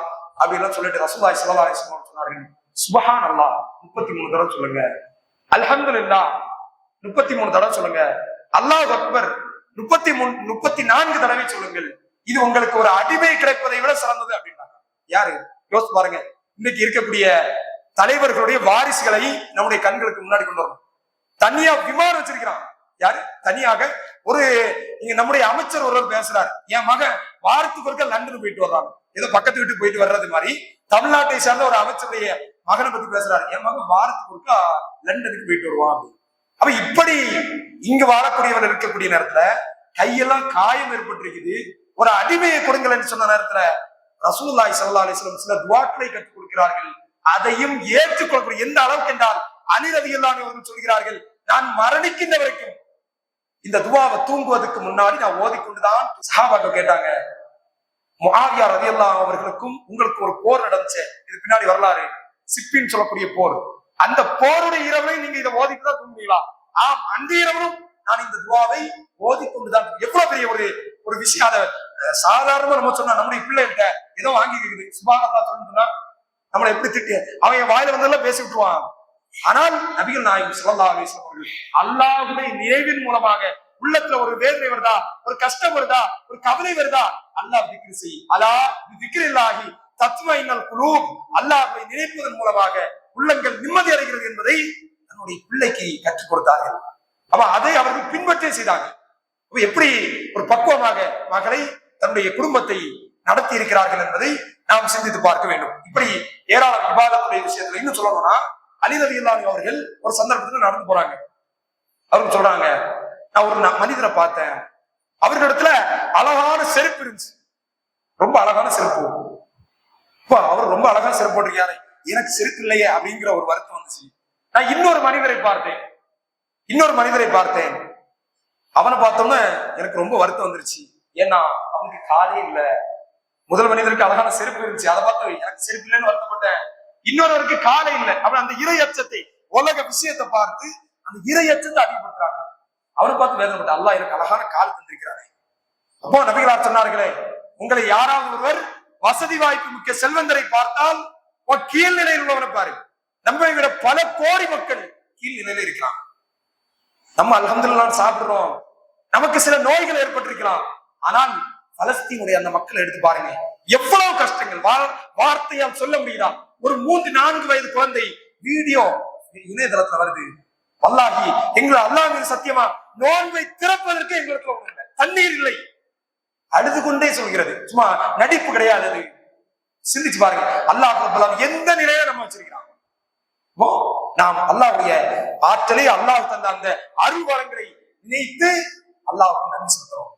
அப்படின்னு சொல்லிட்டு ரசூலுல்லாஹி ஸல்லல்லாஹு அலைஹி வஸல்லம் சொன்னார்கள், சுப்ஹானல்லாஹ் 33 தடவை சொல்லுங்க, அல்ஹம்துலில்லாஹ் 33 தடவை சொல்லுங்க, அல்லாஹ் அக்பர் 34 தடவை சொல்லுங்கள், இது உங்களுக்கு ஒரு அடிமை கிடைப்பதை விட சிறந்தது அப்படின்னாங்க. யாரு யோசிச்சு பாருங்க, இன்னைக்கு இருக்கக்கூடிய தலைவர்களுடைய வாரிசுகளை நம்முடைய கண்களுக்கு முன்னாடி கொண்டு வரணும். தனியா விமானம் வச்சிருக்கிறான், யாரு தனியாக ஒரு நம்முடைய அமைச்சர் ஒருவர் பேசுறாரு, என் மகன் வாரத்துக்கு ஒருக்க லண்டன் போயிட்டு வர்றாங்க, ஏதோ பக்கத்து வீட்டுக்கு போயிட்டு வர்றது மாதிரி தமிழ்நாட்டை சார்ந்த ஒரு அமைச்சருடைய மகனை பத்தி பேசுறாரு, என் மகன் வாரத்துக்கு ஒருக்கா லண்டனுக்கு போயிட்டு வருவான் அப்படி. அப்ப இப்படி இங்கு வாழக்கூடியவர்கள் இருக்கக்கூடிய நேரத்துல கையெல்லாம் காயம் ஏற்பட்டிருக்குது, ஒரு அடிமையை கொடுங்கள் என்று சொன்ன நேரத்துல ரசூலுல்லாஹி ஸல்லல்லாஹு அலைஹி வஸல்லம் சில துஆக்களை கற்றுக் கொடுக்கிறார்கள். அதையும் ஏற்றுக்கொள்ளக்கூடிய எந்த அளவுக்கு என்றால் அலி ரலியல்லாஹு அவர்கள் சொல்கிறார்கள், நான் மரணிக்கின்ற வரைக்கும் இந்த துஆவை தூங்குவதற்கு முன்னாடி நான் ஓதிக்கொண்டுதான். சஹாபாக்கள் கேட்டாங்க, முஆவியா ரலியல்லாஹு அவர்களுக்கும் உங்களுக்கு ஒரு போர் நடந்துச்சு, இது பின்னாடி வரலாறு, சிப்பின்னு சொல்லக்கூடிய போர், அந்த போருடைய இரவுலையும் நீங்க இதை ஓதிட்டுதான் தூங்குவீங்களா? ஆம், அந்த இரவும் நான் இந்த துஆவை ஓதிக்கொண்டுதான். எவ்வளவு பெரிய ஒரு விஷயம். அதை சாதாரணமா நம்ம சொன்னா நம்முடைய பிள்ளைகிட்ட ஏதோ வாங்கி இருக்குது, சுப்ஹானல்லாஹ் சொல்லுன்னா நம்மளை எப்படி திட்டி அவன் வாயில வந்தெல்லாம் பேசி விட்டுருவான். ஆனால் நபிகள் நாயகம் ஸல்லல்லாஹு அலைஹி வஸல்லம் அவர்கள் அல்லாஹ்வுடைய நினைவின் மூலமாக உள்ளத்துல ஒரு வேதனை வருதா, ஒரு கஷ்டம் வருதா, ஒரு கவலை வருதா, அல்லாஹ் திக்ர் செய், அலா பிதிக்ரில்லாஹி தத்மைனல் குலூப், அல்லாஹ்வை நினைப்பதன் மூலமாக உள்ளங்கள் நிம்மதி அடைகிறது என்பதை தன்னுடைய பிள்ளைக்கு கற்றுக் கொடுத்தார்கள். அப்ப அதை அவர்கள் பின்பற்றே செய்தாங்க. எப்படி ஒரு பக்குவமாக மகளை தன்னுடைய குடும்பத்தை நடத்தி இருக்கிறார்கள் என்பதை நாம் சிந்தித்து பார்க்க வேண்டும். இப்படி ஏராளம் இபாதத்துடைய விஷயத்துல இன்னும் சொல்லணும்னா, அலி ரலியல்லாஹு அவர்கள் ஒரு சந்தர்ப்பத்துல நடந்து போறாங்க. அவங்க சொல்றாங்க, நான் ஒரு மனிதரை பார்த்தேன், அவர்களிடத்துல அழகான செருப்பு இருந்துச்சு, ரொம்ப அழகான செருப்பு. அவர் ரொம்ப அழகான செருப்பு போட்டிருக்காரு, எனக்கு செருப்பு இல்லையே அப்படிங்கிற ஒரு வருத்தம் வந்துச்சு. நான் இன்னொரு மனிதரை பார்த்தேன், அவனை பார்த்தோம்னா எனக்கு ரொம்ப வருத்தம் வந்துருச்சு, ஏன்னா அவனுக்கு காலே இல்ல. முதல் மனிதருக்கு அழகான செருப்பு இருந்துச்சு, அதை பார்த்து எனக்கு செருப்பு இல்லைன்னு வருத்தப்பட்டேன். இன்னொருவருக்கு காலை இல்லை. அவன் அந்த இறை அச்சத்தை, உலக விஷயத்தை பார்த்து அந்த இறை அச்சத்தை அதிகப்படுத்துறாங்க. அவனை பார்த்து வேதனைப்பட்ட, அல்லாஹ் எனக்கு அழகான கால் தந்திருக்கிறானே. அப்போ நபிகளார் சொன்னார்களே, உங்களை யாராவது ஒருவர் வசதி வாய்ப்பு மிக்க செல்வந்தரை பார்த்தால் கீழ் நிலையில் உள்ளவனை பாரு. நம்மை விட பல கோடி மக்கள் கீழ் நிலையில இருக்கிறான். நம்ம அல்ஹம்துலில்லாஹ் சாப்பிடுறோம், நமக்கு சில நோய்கள் ஏற்பட்டிருக்கலாம், ஆனால் பலஸ்தீனுடைய அந்த மக்களை எடுத்து பாருங்க, எவ்வளவு கஷ்டங்கள் வார்த்தையால் சொல்ல முடியுதா. ஒரு 3-4 வயது குழந்தை வீடியோ இணையதளத்துல வருது, வல்லாஹி எங்களை அல்லாஹ் மீது சத்தியமா நோன்பை திறப்பதற்கு எங்களுக்கு ஒண்ணு இல்லை, தண்ணீர் இல்லை, அழுது கொண்டே சொல்கிறது. சும்மா நடிப்பு கிடையாது. அது சிந்திச்சு பாருங்க, அல்லாஹ் ரப்பல் எந்த நிலையில நம்ம வச்சிருக்கிறான். நாம் அல்லாஹ்வுடைய ஆற்றலை, அல்லாஹ் தந்த அந்த அருள் வளங்களை நினைத்து அல்லாஹ்வுக்கு நன்றி செலுத்துறோம்.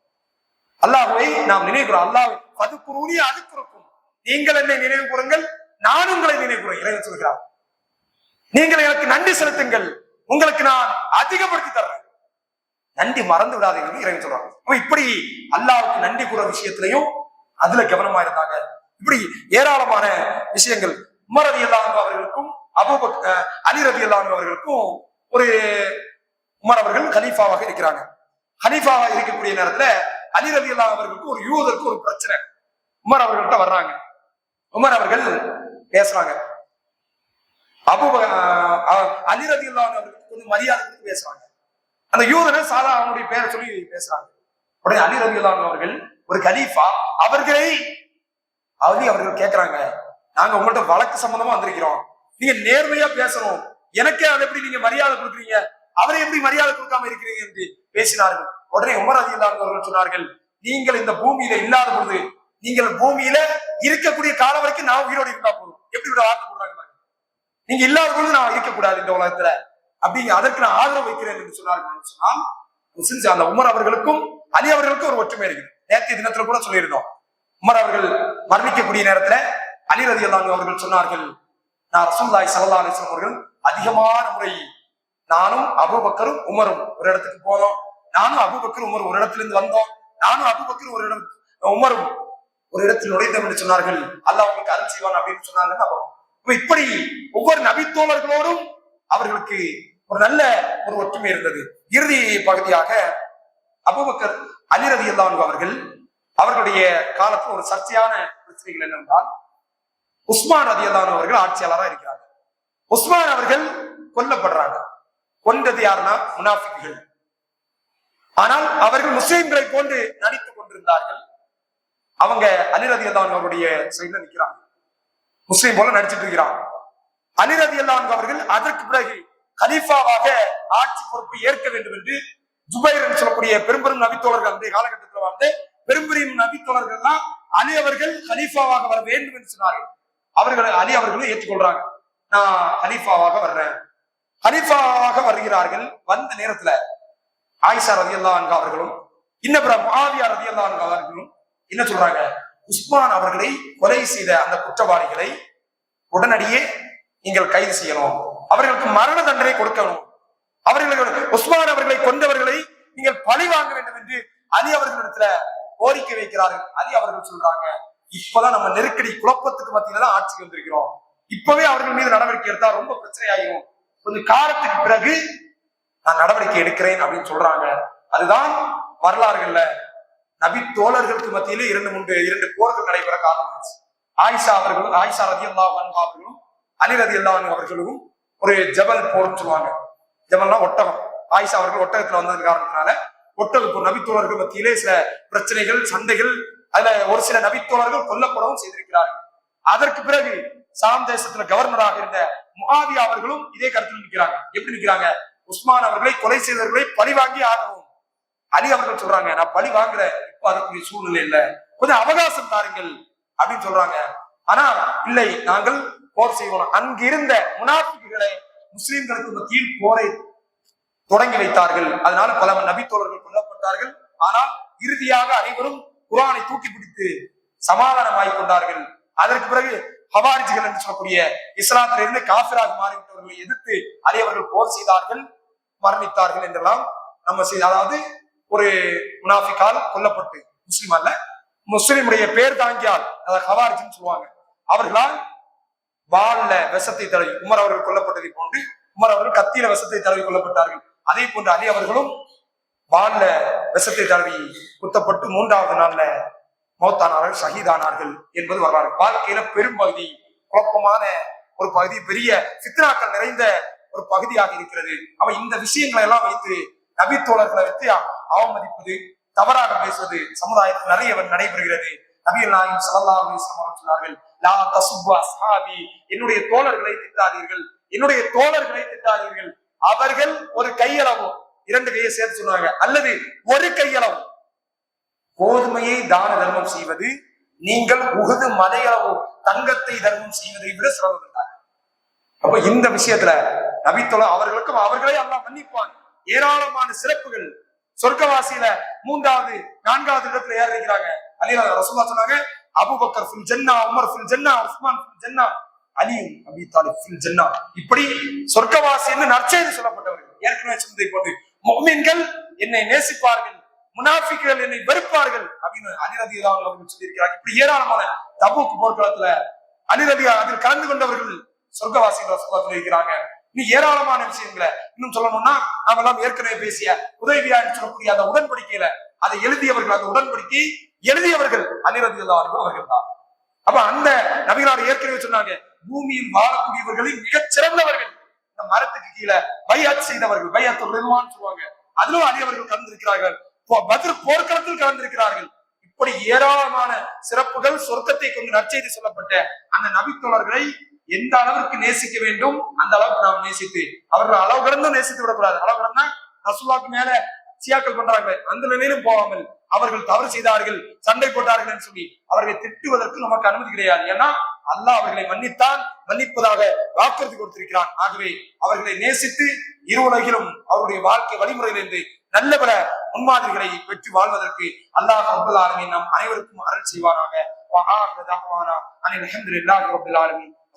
அல்லாஹ்வை நாம் நினைக்கிறோம். அல்லாஹ் பதுக்குறூனி அதுக்குறக்கும், நீங்கள் என்னை நினைவு கூறுங்கள், நான் உங்களை நினைவு கூறுகிறேன். இறைவன் சொல்கிறார், நீங்கள் எனக்கு நன்றி செலுத்துங்கள், உங்களுக்கு நான் அதிகப்படுத்தி தர்றேன். நன்றி மறந்து விடாதீர்கள் இறைவன் சொல்றாங்க. அப்ப இப்படி அல்லாஹ்வுக்கு நன்றி கூற விஷயத்திலையும் அதுல கவனமா இருந்தாங்க. இப்படி ஏராளமான விஷயங்கள். உமர் ரலியல்லாஹு அன்ஹு அவர்களுக்கும் அலி ரலியல்லாஹு அன்ஹு அவர்களுக்கும் ஒரு உமர் அவர்கள் கலீஃபாவாக இருக்கிறாங்க. கலீஃபாவாக இருக்கக்கூடிய நேரத்துல அலி ரலியல்லாஹு அவர்களுக்கு ஒரு யூதருக்கு ஒரு பிரச்சனை. உமர் அவர்கள்ட்ட வர்றாங்க. உமர் அவர்கள் பேசுறாங்க. அலி ரலியல்லாஹு அவர்களுக்கு கொஞ்சம் மரியாதை கொடுத்து பேசுறாங்க. அந்த யூதனை சாதா அவனுடைய பேரை சொல்லி பேசுறாங்க. உடனே அலி ரலியல்லாஹு அவர்கள் ஒரு கலீஃபா அவர்கள் கேட்கிறாங்க, நாங்க உங்கள்ட்ட வழக்கு சம்பந்தமா வந்திருக்கிறோம், நீங்க நேர்மையா பேசணும், எனக்கே அதை எப்படி நீங்க மரியாதை கொடுக்குறீங்க, அவரை எப்படி மரியாதை கொடுக்காம இருக்கிறீங்க என்று பேசினார்கள். உடனே உமர் ரலியல்லாஹு அவர்கள் சொன்னார்கள், நீங்கள் இந்த பூமியில இல்லாத பொழுது, நீங்கள் பூமியில இருக்கக்கூடிய காலம் வரைக்கும் நான் உயிரோடு இருந்தா போதும். எப்படி விட வார்த்தை போடுறாங்க, நீங்க இல்லாத பொழுது நான் இருக்கக்கூடாது இந்த உலகத்துல, அப்படிங்க அதற்கு நான் ஆதரவு வைக்கிறேன் என்று சொன்னார்கள். சொன்னால் அந்த உமர் அவர்களுக்கும் அலி அவர்களுக்கும் ஒரு ஒற்றுமை இருக்குது. நேற்றைய தினத்துல கூட சொல்லியிருந்தோம். உமர் அவர்கள் மரணிக்கக்கூடிய நேரத்துல அலி ரலியல்லாஹு அவர்கள் சொன்னார்கள், நான் ரசூலுல்லாஹி ஸல்லல்லாஹு அலைஹி வஸல்லம் அவர்கள் அதிகமான முறை நானும் அபூபக்கரும் உமரும் ஒரு இடத்துக்கு போனோம், நானும் அபூபக்கரும் உமர் ஒரு இடத்துல இருந்து வந்தோம், நானும் அபூபக்கரும் ஒரு இடம் உமரும் ஒரு இடத்தில் நுழைந்தோம் என்று சொன்னார்கள். அல்லாஹ் உங்களுக்கு அருள் செய்வான் அப்படின்னு சொன்னாங்க. இப்படி ஒவ்வொரு நபித்தோழர்களோடும் அவர்களுக்கு ஒரு நல்ல ஒரு ஒற்றுமை இருந்தது. இறுதி பகுதியாக அபூபக்கர் அலி ரலியல்லாஹு அன்ஹு அவர்கள் அவர்களுடைய காலத்தில் ஒரு சர்ச்சையான பிரச்சனைகள் என்னவென்றால், உஸ்மான் ரலியல்லாஹு அன்ஹு அவர்கள் ஆட்சியாளராக இருக்கிறாங்க. உஸ்மான் அவர்கள் கொல்லப்படுறாங்க. கொண்டது யாருன்னா முனாஃபிக்குகள். ஆனால் அவர்கள் முஸ்லிம்களை போன்று நடித்துக் கொண்டிருந்தார்கள். அவங்க அலி ரலியல்லாஹு அன்ஹு அவருடைய சைடுல நிற்கிறாங்க, முஸ்லிம் போல நடிச்சிட்டு இருக்கிறாங்க. அலி ரலியல்லாஹு அன்ஹு அவர்கள் அதற்கு பிறகு கலீஃபாவாக ஆட்சி பொறுப்பை ஏற்க வேண்டும் என்று ஜுபைர் என்று சொல்லக்கூடிய பெரும்பெரும் நபித்தோழர்கள், அந்த காலகட்டத்தில் வாழ்ந்த பெரும்பெரும் நபித்தோழர்கள் எல்லாம் அலி அவர்கள் கலீஃபாவாக வர வேண்டும் என்று சொன்னார்கள். அலி அவர்களும் ஏற்றுக்கொள்றாங்க, நான் கலீஃபாவாக வர்றேன். கலீஃபாவாக வருகிறார்கள். வந்த நேரத்துல ஆயிஷா ரலியல்லாஹு அன்ஹா அவர்களும் இன்னபிர முஆவியா ரலியல்லாஹு அன்ஹு அவர்களும் என்ன சொல்றாங்க, உஸ்மான் அவர்களை கொலை செய்த அந்த குற்றவாளிகளை உடனடியே நீங்கள் கைது செய்யணும், அவர்களுக்கு மரண தண்டனை கொடுக்கணும், உஸ்மான் அவர்களை கொண்டவர்களை நீங்கள் பழி வாங்க வேண்டும் என்று அலி அவர்களிடத்துல கோரிக்கை வைக்கிறார்கள். அலி அவர்கள் சொல்றாங்க, இப்பதான் நம்ம நெருக்கடி குழப்பத்துக்கு மத்தியில தான் ஆட்சிக்கு வந்திருக்கிறோம், இப்பவே அவர்கள் மீது நடவடிக்கை எடுத்தா ரொம்ப பிரச்சனை ஆகிடும், கொஞ்சம் காலத்துக்கு பிறகு நான் நடவடிக்கை எடுக்கிறேன் அப்படின்னு சொல்றாங்க. அதுதான் வரலாறுகள்ல நபி தோழர்களுக்கு மத்தியிலே இரண்டு போர்கள் நடைபெற காரணமாச்சு. ஆயிஷா ரலியல்லாஹு அன்ஹா அவர்களும் அலி ரலியல்லாஹு அன்ஹு அவர்களும் ஒரு ஜபல் போர்னு சொல்லுவாங்க. ஜபல்னா ஒட்டகம். ஆயிஷா அவர்கள் ஒட்டகத்துல வந்தது காரணத்தினால ஒட்டகம் நபித்தோழர்கள் மத்தியிலே சில பிரச்சனைகள், சண்டைகள், அதுல ஒரு சில நபித்தோழர்கள் கொல்லப்படவும் செய்திருக்கிறார்கள். அதற்கு பிறகு சாம் தேசத்துல கவர்னராக இருந்த முஆவியா அவர்களும் இதே கருத்தில் நிற்கிறாங்க. எப்படி நிற்கிறாங்க, உஸ்மான் அவர்களை கொலை செய்தவர்களை பழி வாங்கி ஆகணும். அலி அவர்கள் சொல்றாங்க, நான் பழி வாங்குறேன், இப்ப அதுக்குரிய சூழ்நிலை இல்ல, கொஞ்சம் அவகாசம் தாருங்கள் அப்படின்னு சொல்றாங்க. ஆனா இல்லை, நாங்கள் போர் செய்வோம். அங்கிருந்த முனாஃபிக்குகளை முஸ்லிம்களுக்கு மத்தியில் போரை தொடங்கி வைத்தார்கள். அதனால பல நபித்தோழர்கள் கொல்லப்பட்டார்கள். ஆனால் இறுதியாக அனைவரும் குர்ஆனை தூக்கி பிடித்து சமாதானமாய் கொண்டார்கள். அதற்கு பிறகு ஹவாரிஜிகள் என்று சொல்லக்கூடிய இஸ்லாத்தில இருந்து காஃபிராக மாறிவிட்டவர்களை எதிர்த்து அலி அவர்கள் போர் செய்தார்கள், மரணித்தார்கள் என்றெல்லாம் நம்ம அதாவது ஒரு முனாஃபிக்கால் கொல்லப்பட்டு, முஸ்லிம் அல்ல, முஸ்லிமுடைய பேர் தாங்கியால், அதாவது ஹவாரிஜின்னு சொல்லுவாங்க, அவர்களால் வாள்ல விஷத்தை தடவி உமர் அவர்கள் கொல்லப்பட்டதை போன்று உமர் அவர்கள் கத்தியில விஷத்தை தடவி கொல்லப்பட்டார்கள். அதே போன்று அலி அவர்களும் வாள்ல விஷத்தை தடவி குத்தப்பட்டு 3வது நாள்ல மௌத்தானார்கள், ஷஹீதானார்கள் என்பது வரலாறு. வாழ்க்கையில பெரும்பகுதி குழப்பமான ஒரு பகுதி, பெரிய ஃபித்னாக்கள் நிறைந்த ஒரு பகுதியாக இருக்கிறது. அவன் இந்த விஷயங்களை எல்லாம் வைத்து நபித்தோழர்களை வைத்து அவமதிப்பது, தவறாக பேசுவது சமுதாயத்தில் நிறைய நடைபெறுகிறது. நபிகள் நாயகம் ஸல்லல்லாஹு அலைஹி வஸல்லம் சொன்னார்கள், லா தசுப்பு அஸ்ஹாபி, என்னுடைய தோழர்களை திட்டாதீர்கள், என்னுடைய தோழர்களை திட்டாதீர்கள். அவர்கள் ஒரு கையளவு, 2 கையை சேர்த்து சொன்னாங்க, அல்லது ஒரு கையளவு கோதுமையை தான தர்மம் செய்வது நீங்கள் உஹது மலையளவு தங்கத்தை தர்மம் செய்வதை விட சிறந்தது. அப்ப இந்த விஷயத்துல நபித்தோழர் அவர்களுக்கும் அவர்களே அல்லாஹ் மன்னிப்பான். ஏராளமான சிறப்புகள். சொர்க்கவாசியில 3வது 4வது இடத்துல ஏற இருக்கிறாங்க. அலி ரசூலுல்லாஹ் சொன்னாங்க, அபூபக்கர் ஃபில் ஜன்னா, உமர் ஃபில் ஜன்னா, உஸ்மான் ஃபில் ஜன்னா, அலி அபி தாலிப் ஃபில் ஜன்னா. இப்படி சொர்க்கவாசி என்று நற்செய்தி சொல்லப்பட்டவர்கள். ஏற்கனவே சொன்னதை போன்று முஃமின்கள் என்னை நேசிப்பார்கள், முனாஃபிக்குகள் என்னை வெறுப்பார்கள் அப்படின்னு அலி ரலியல்லாஹு அன்ஹு அவர்கள் சொல்லியிருக்கிறாங்க. இப்படி ஏராளமான தபூக் போர்க்களத்துல அலி ரலியல்லாஹு அதில் கலந்து கொண்டவர்கள் சொர்க்கவாசிகள் சொல்லியிருக்கிறாங்க. இன்னும் ஏராளமான விஷயங்களை இன்னும் சொல்லணும்னா நாம எல்லாம் ஏற்கனவே பேசிய உதவியா சொல்லக்கூடிய அந்த உடன்படிக்கையில அதை எழுதியவர்கள், அந்த உடன்படிக்கை எழுதியவர்கள் அலி ரலியல்லாஹு அன்ஹு அவர்கள் தான். அப்ப அந்த நபிகளார் ஏற்கனவே சொன்னாங்க, பூமியில் வாழக்கூடியவர்களில் மிகச் சிறந்தவர்கள் இந்த மரத்துக்கு கீழே பைஅத் செய்தவர்கள், பைஅத்துர் ரிதுவான் சொல்லுவாங்க, அதிலும் அலி அவர்கள் கலந்திருக்கிறார்கள், பத்ர் போர்க்களத்தில் கலந்திருக்கிறார்கள். இப்படி ஏராளமான சிறப்புகள், சொர்க்கத்தை கொண்டு நற்செய்தி சொல்லப்பட்ட அந்த நபித்தோழர்களை எந்த அளவிற்கு நேசிக்க வேண்டும் அந்த அளவுக்கு நாம் நேசித்து, அவர்கள் அளவு கடந்தும் நேசித்து விடக்கூடாது. அளவு கடந்தா ரசூலுல்லாஹ்க்கு மேல சியாக்கள் பண்றாங்க, அந்த நிலையிலும் போகாமல் அவர்கள் தவறு செய்தார்கள், சண்டை போட்டார்கள் என்று சொல்லி அவர்களை திட்டுவதற்கு நமக்கு அனுமதி கிடையாது. ஏன்னா அல்லாஹ் அவர்களை மன்னித்தான், மன்னிப்பதாக வாக்குறுதி கொடுத்திருக்கிறான். ஆகவே அவர்களை நேசித்து இரு உலகிலும் அவருடைய வாழ்க்கை வழிமுறையிலிருந்து நல்ல பல முன்மாதிரிகளை பெற்று வாழ்வதற்கு அல்லாஹ் ரப்பல் ஆலமீன் நம் அனைவருக்கும் அருள் செய்வாராக.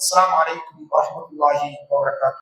அஸ்ஸலாமு அலைக்கும் வரஹ்மத்துல்லாஹி வபரகாத்துஹு.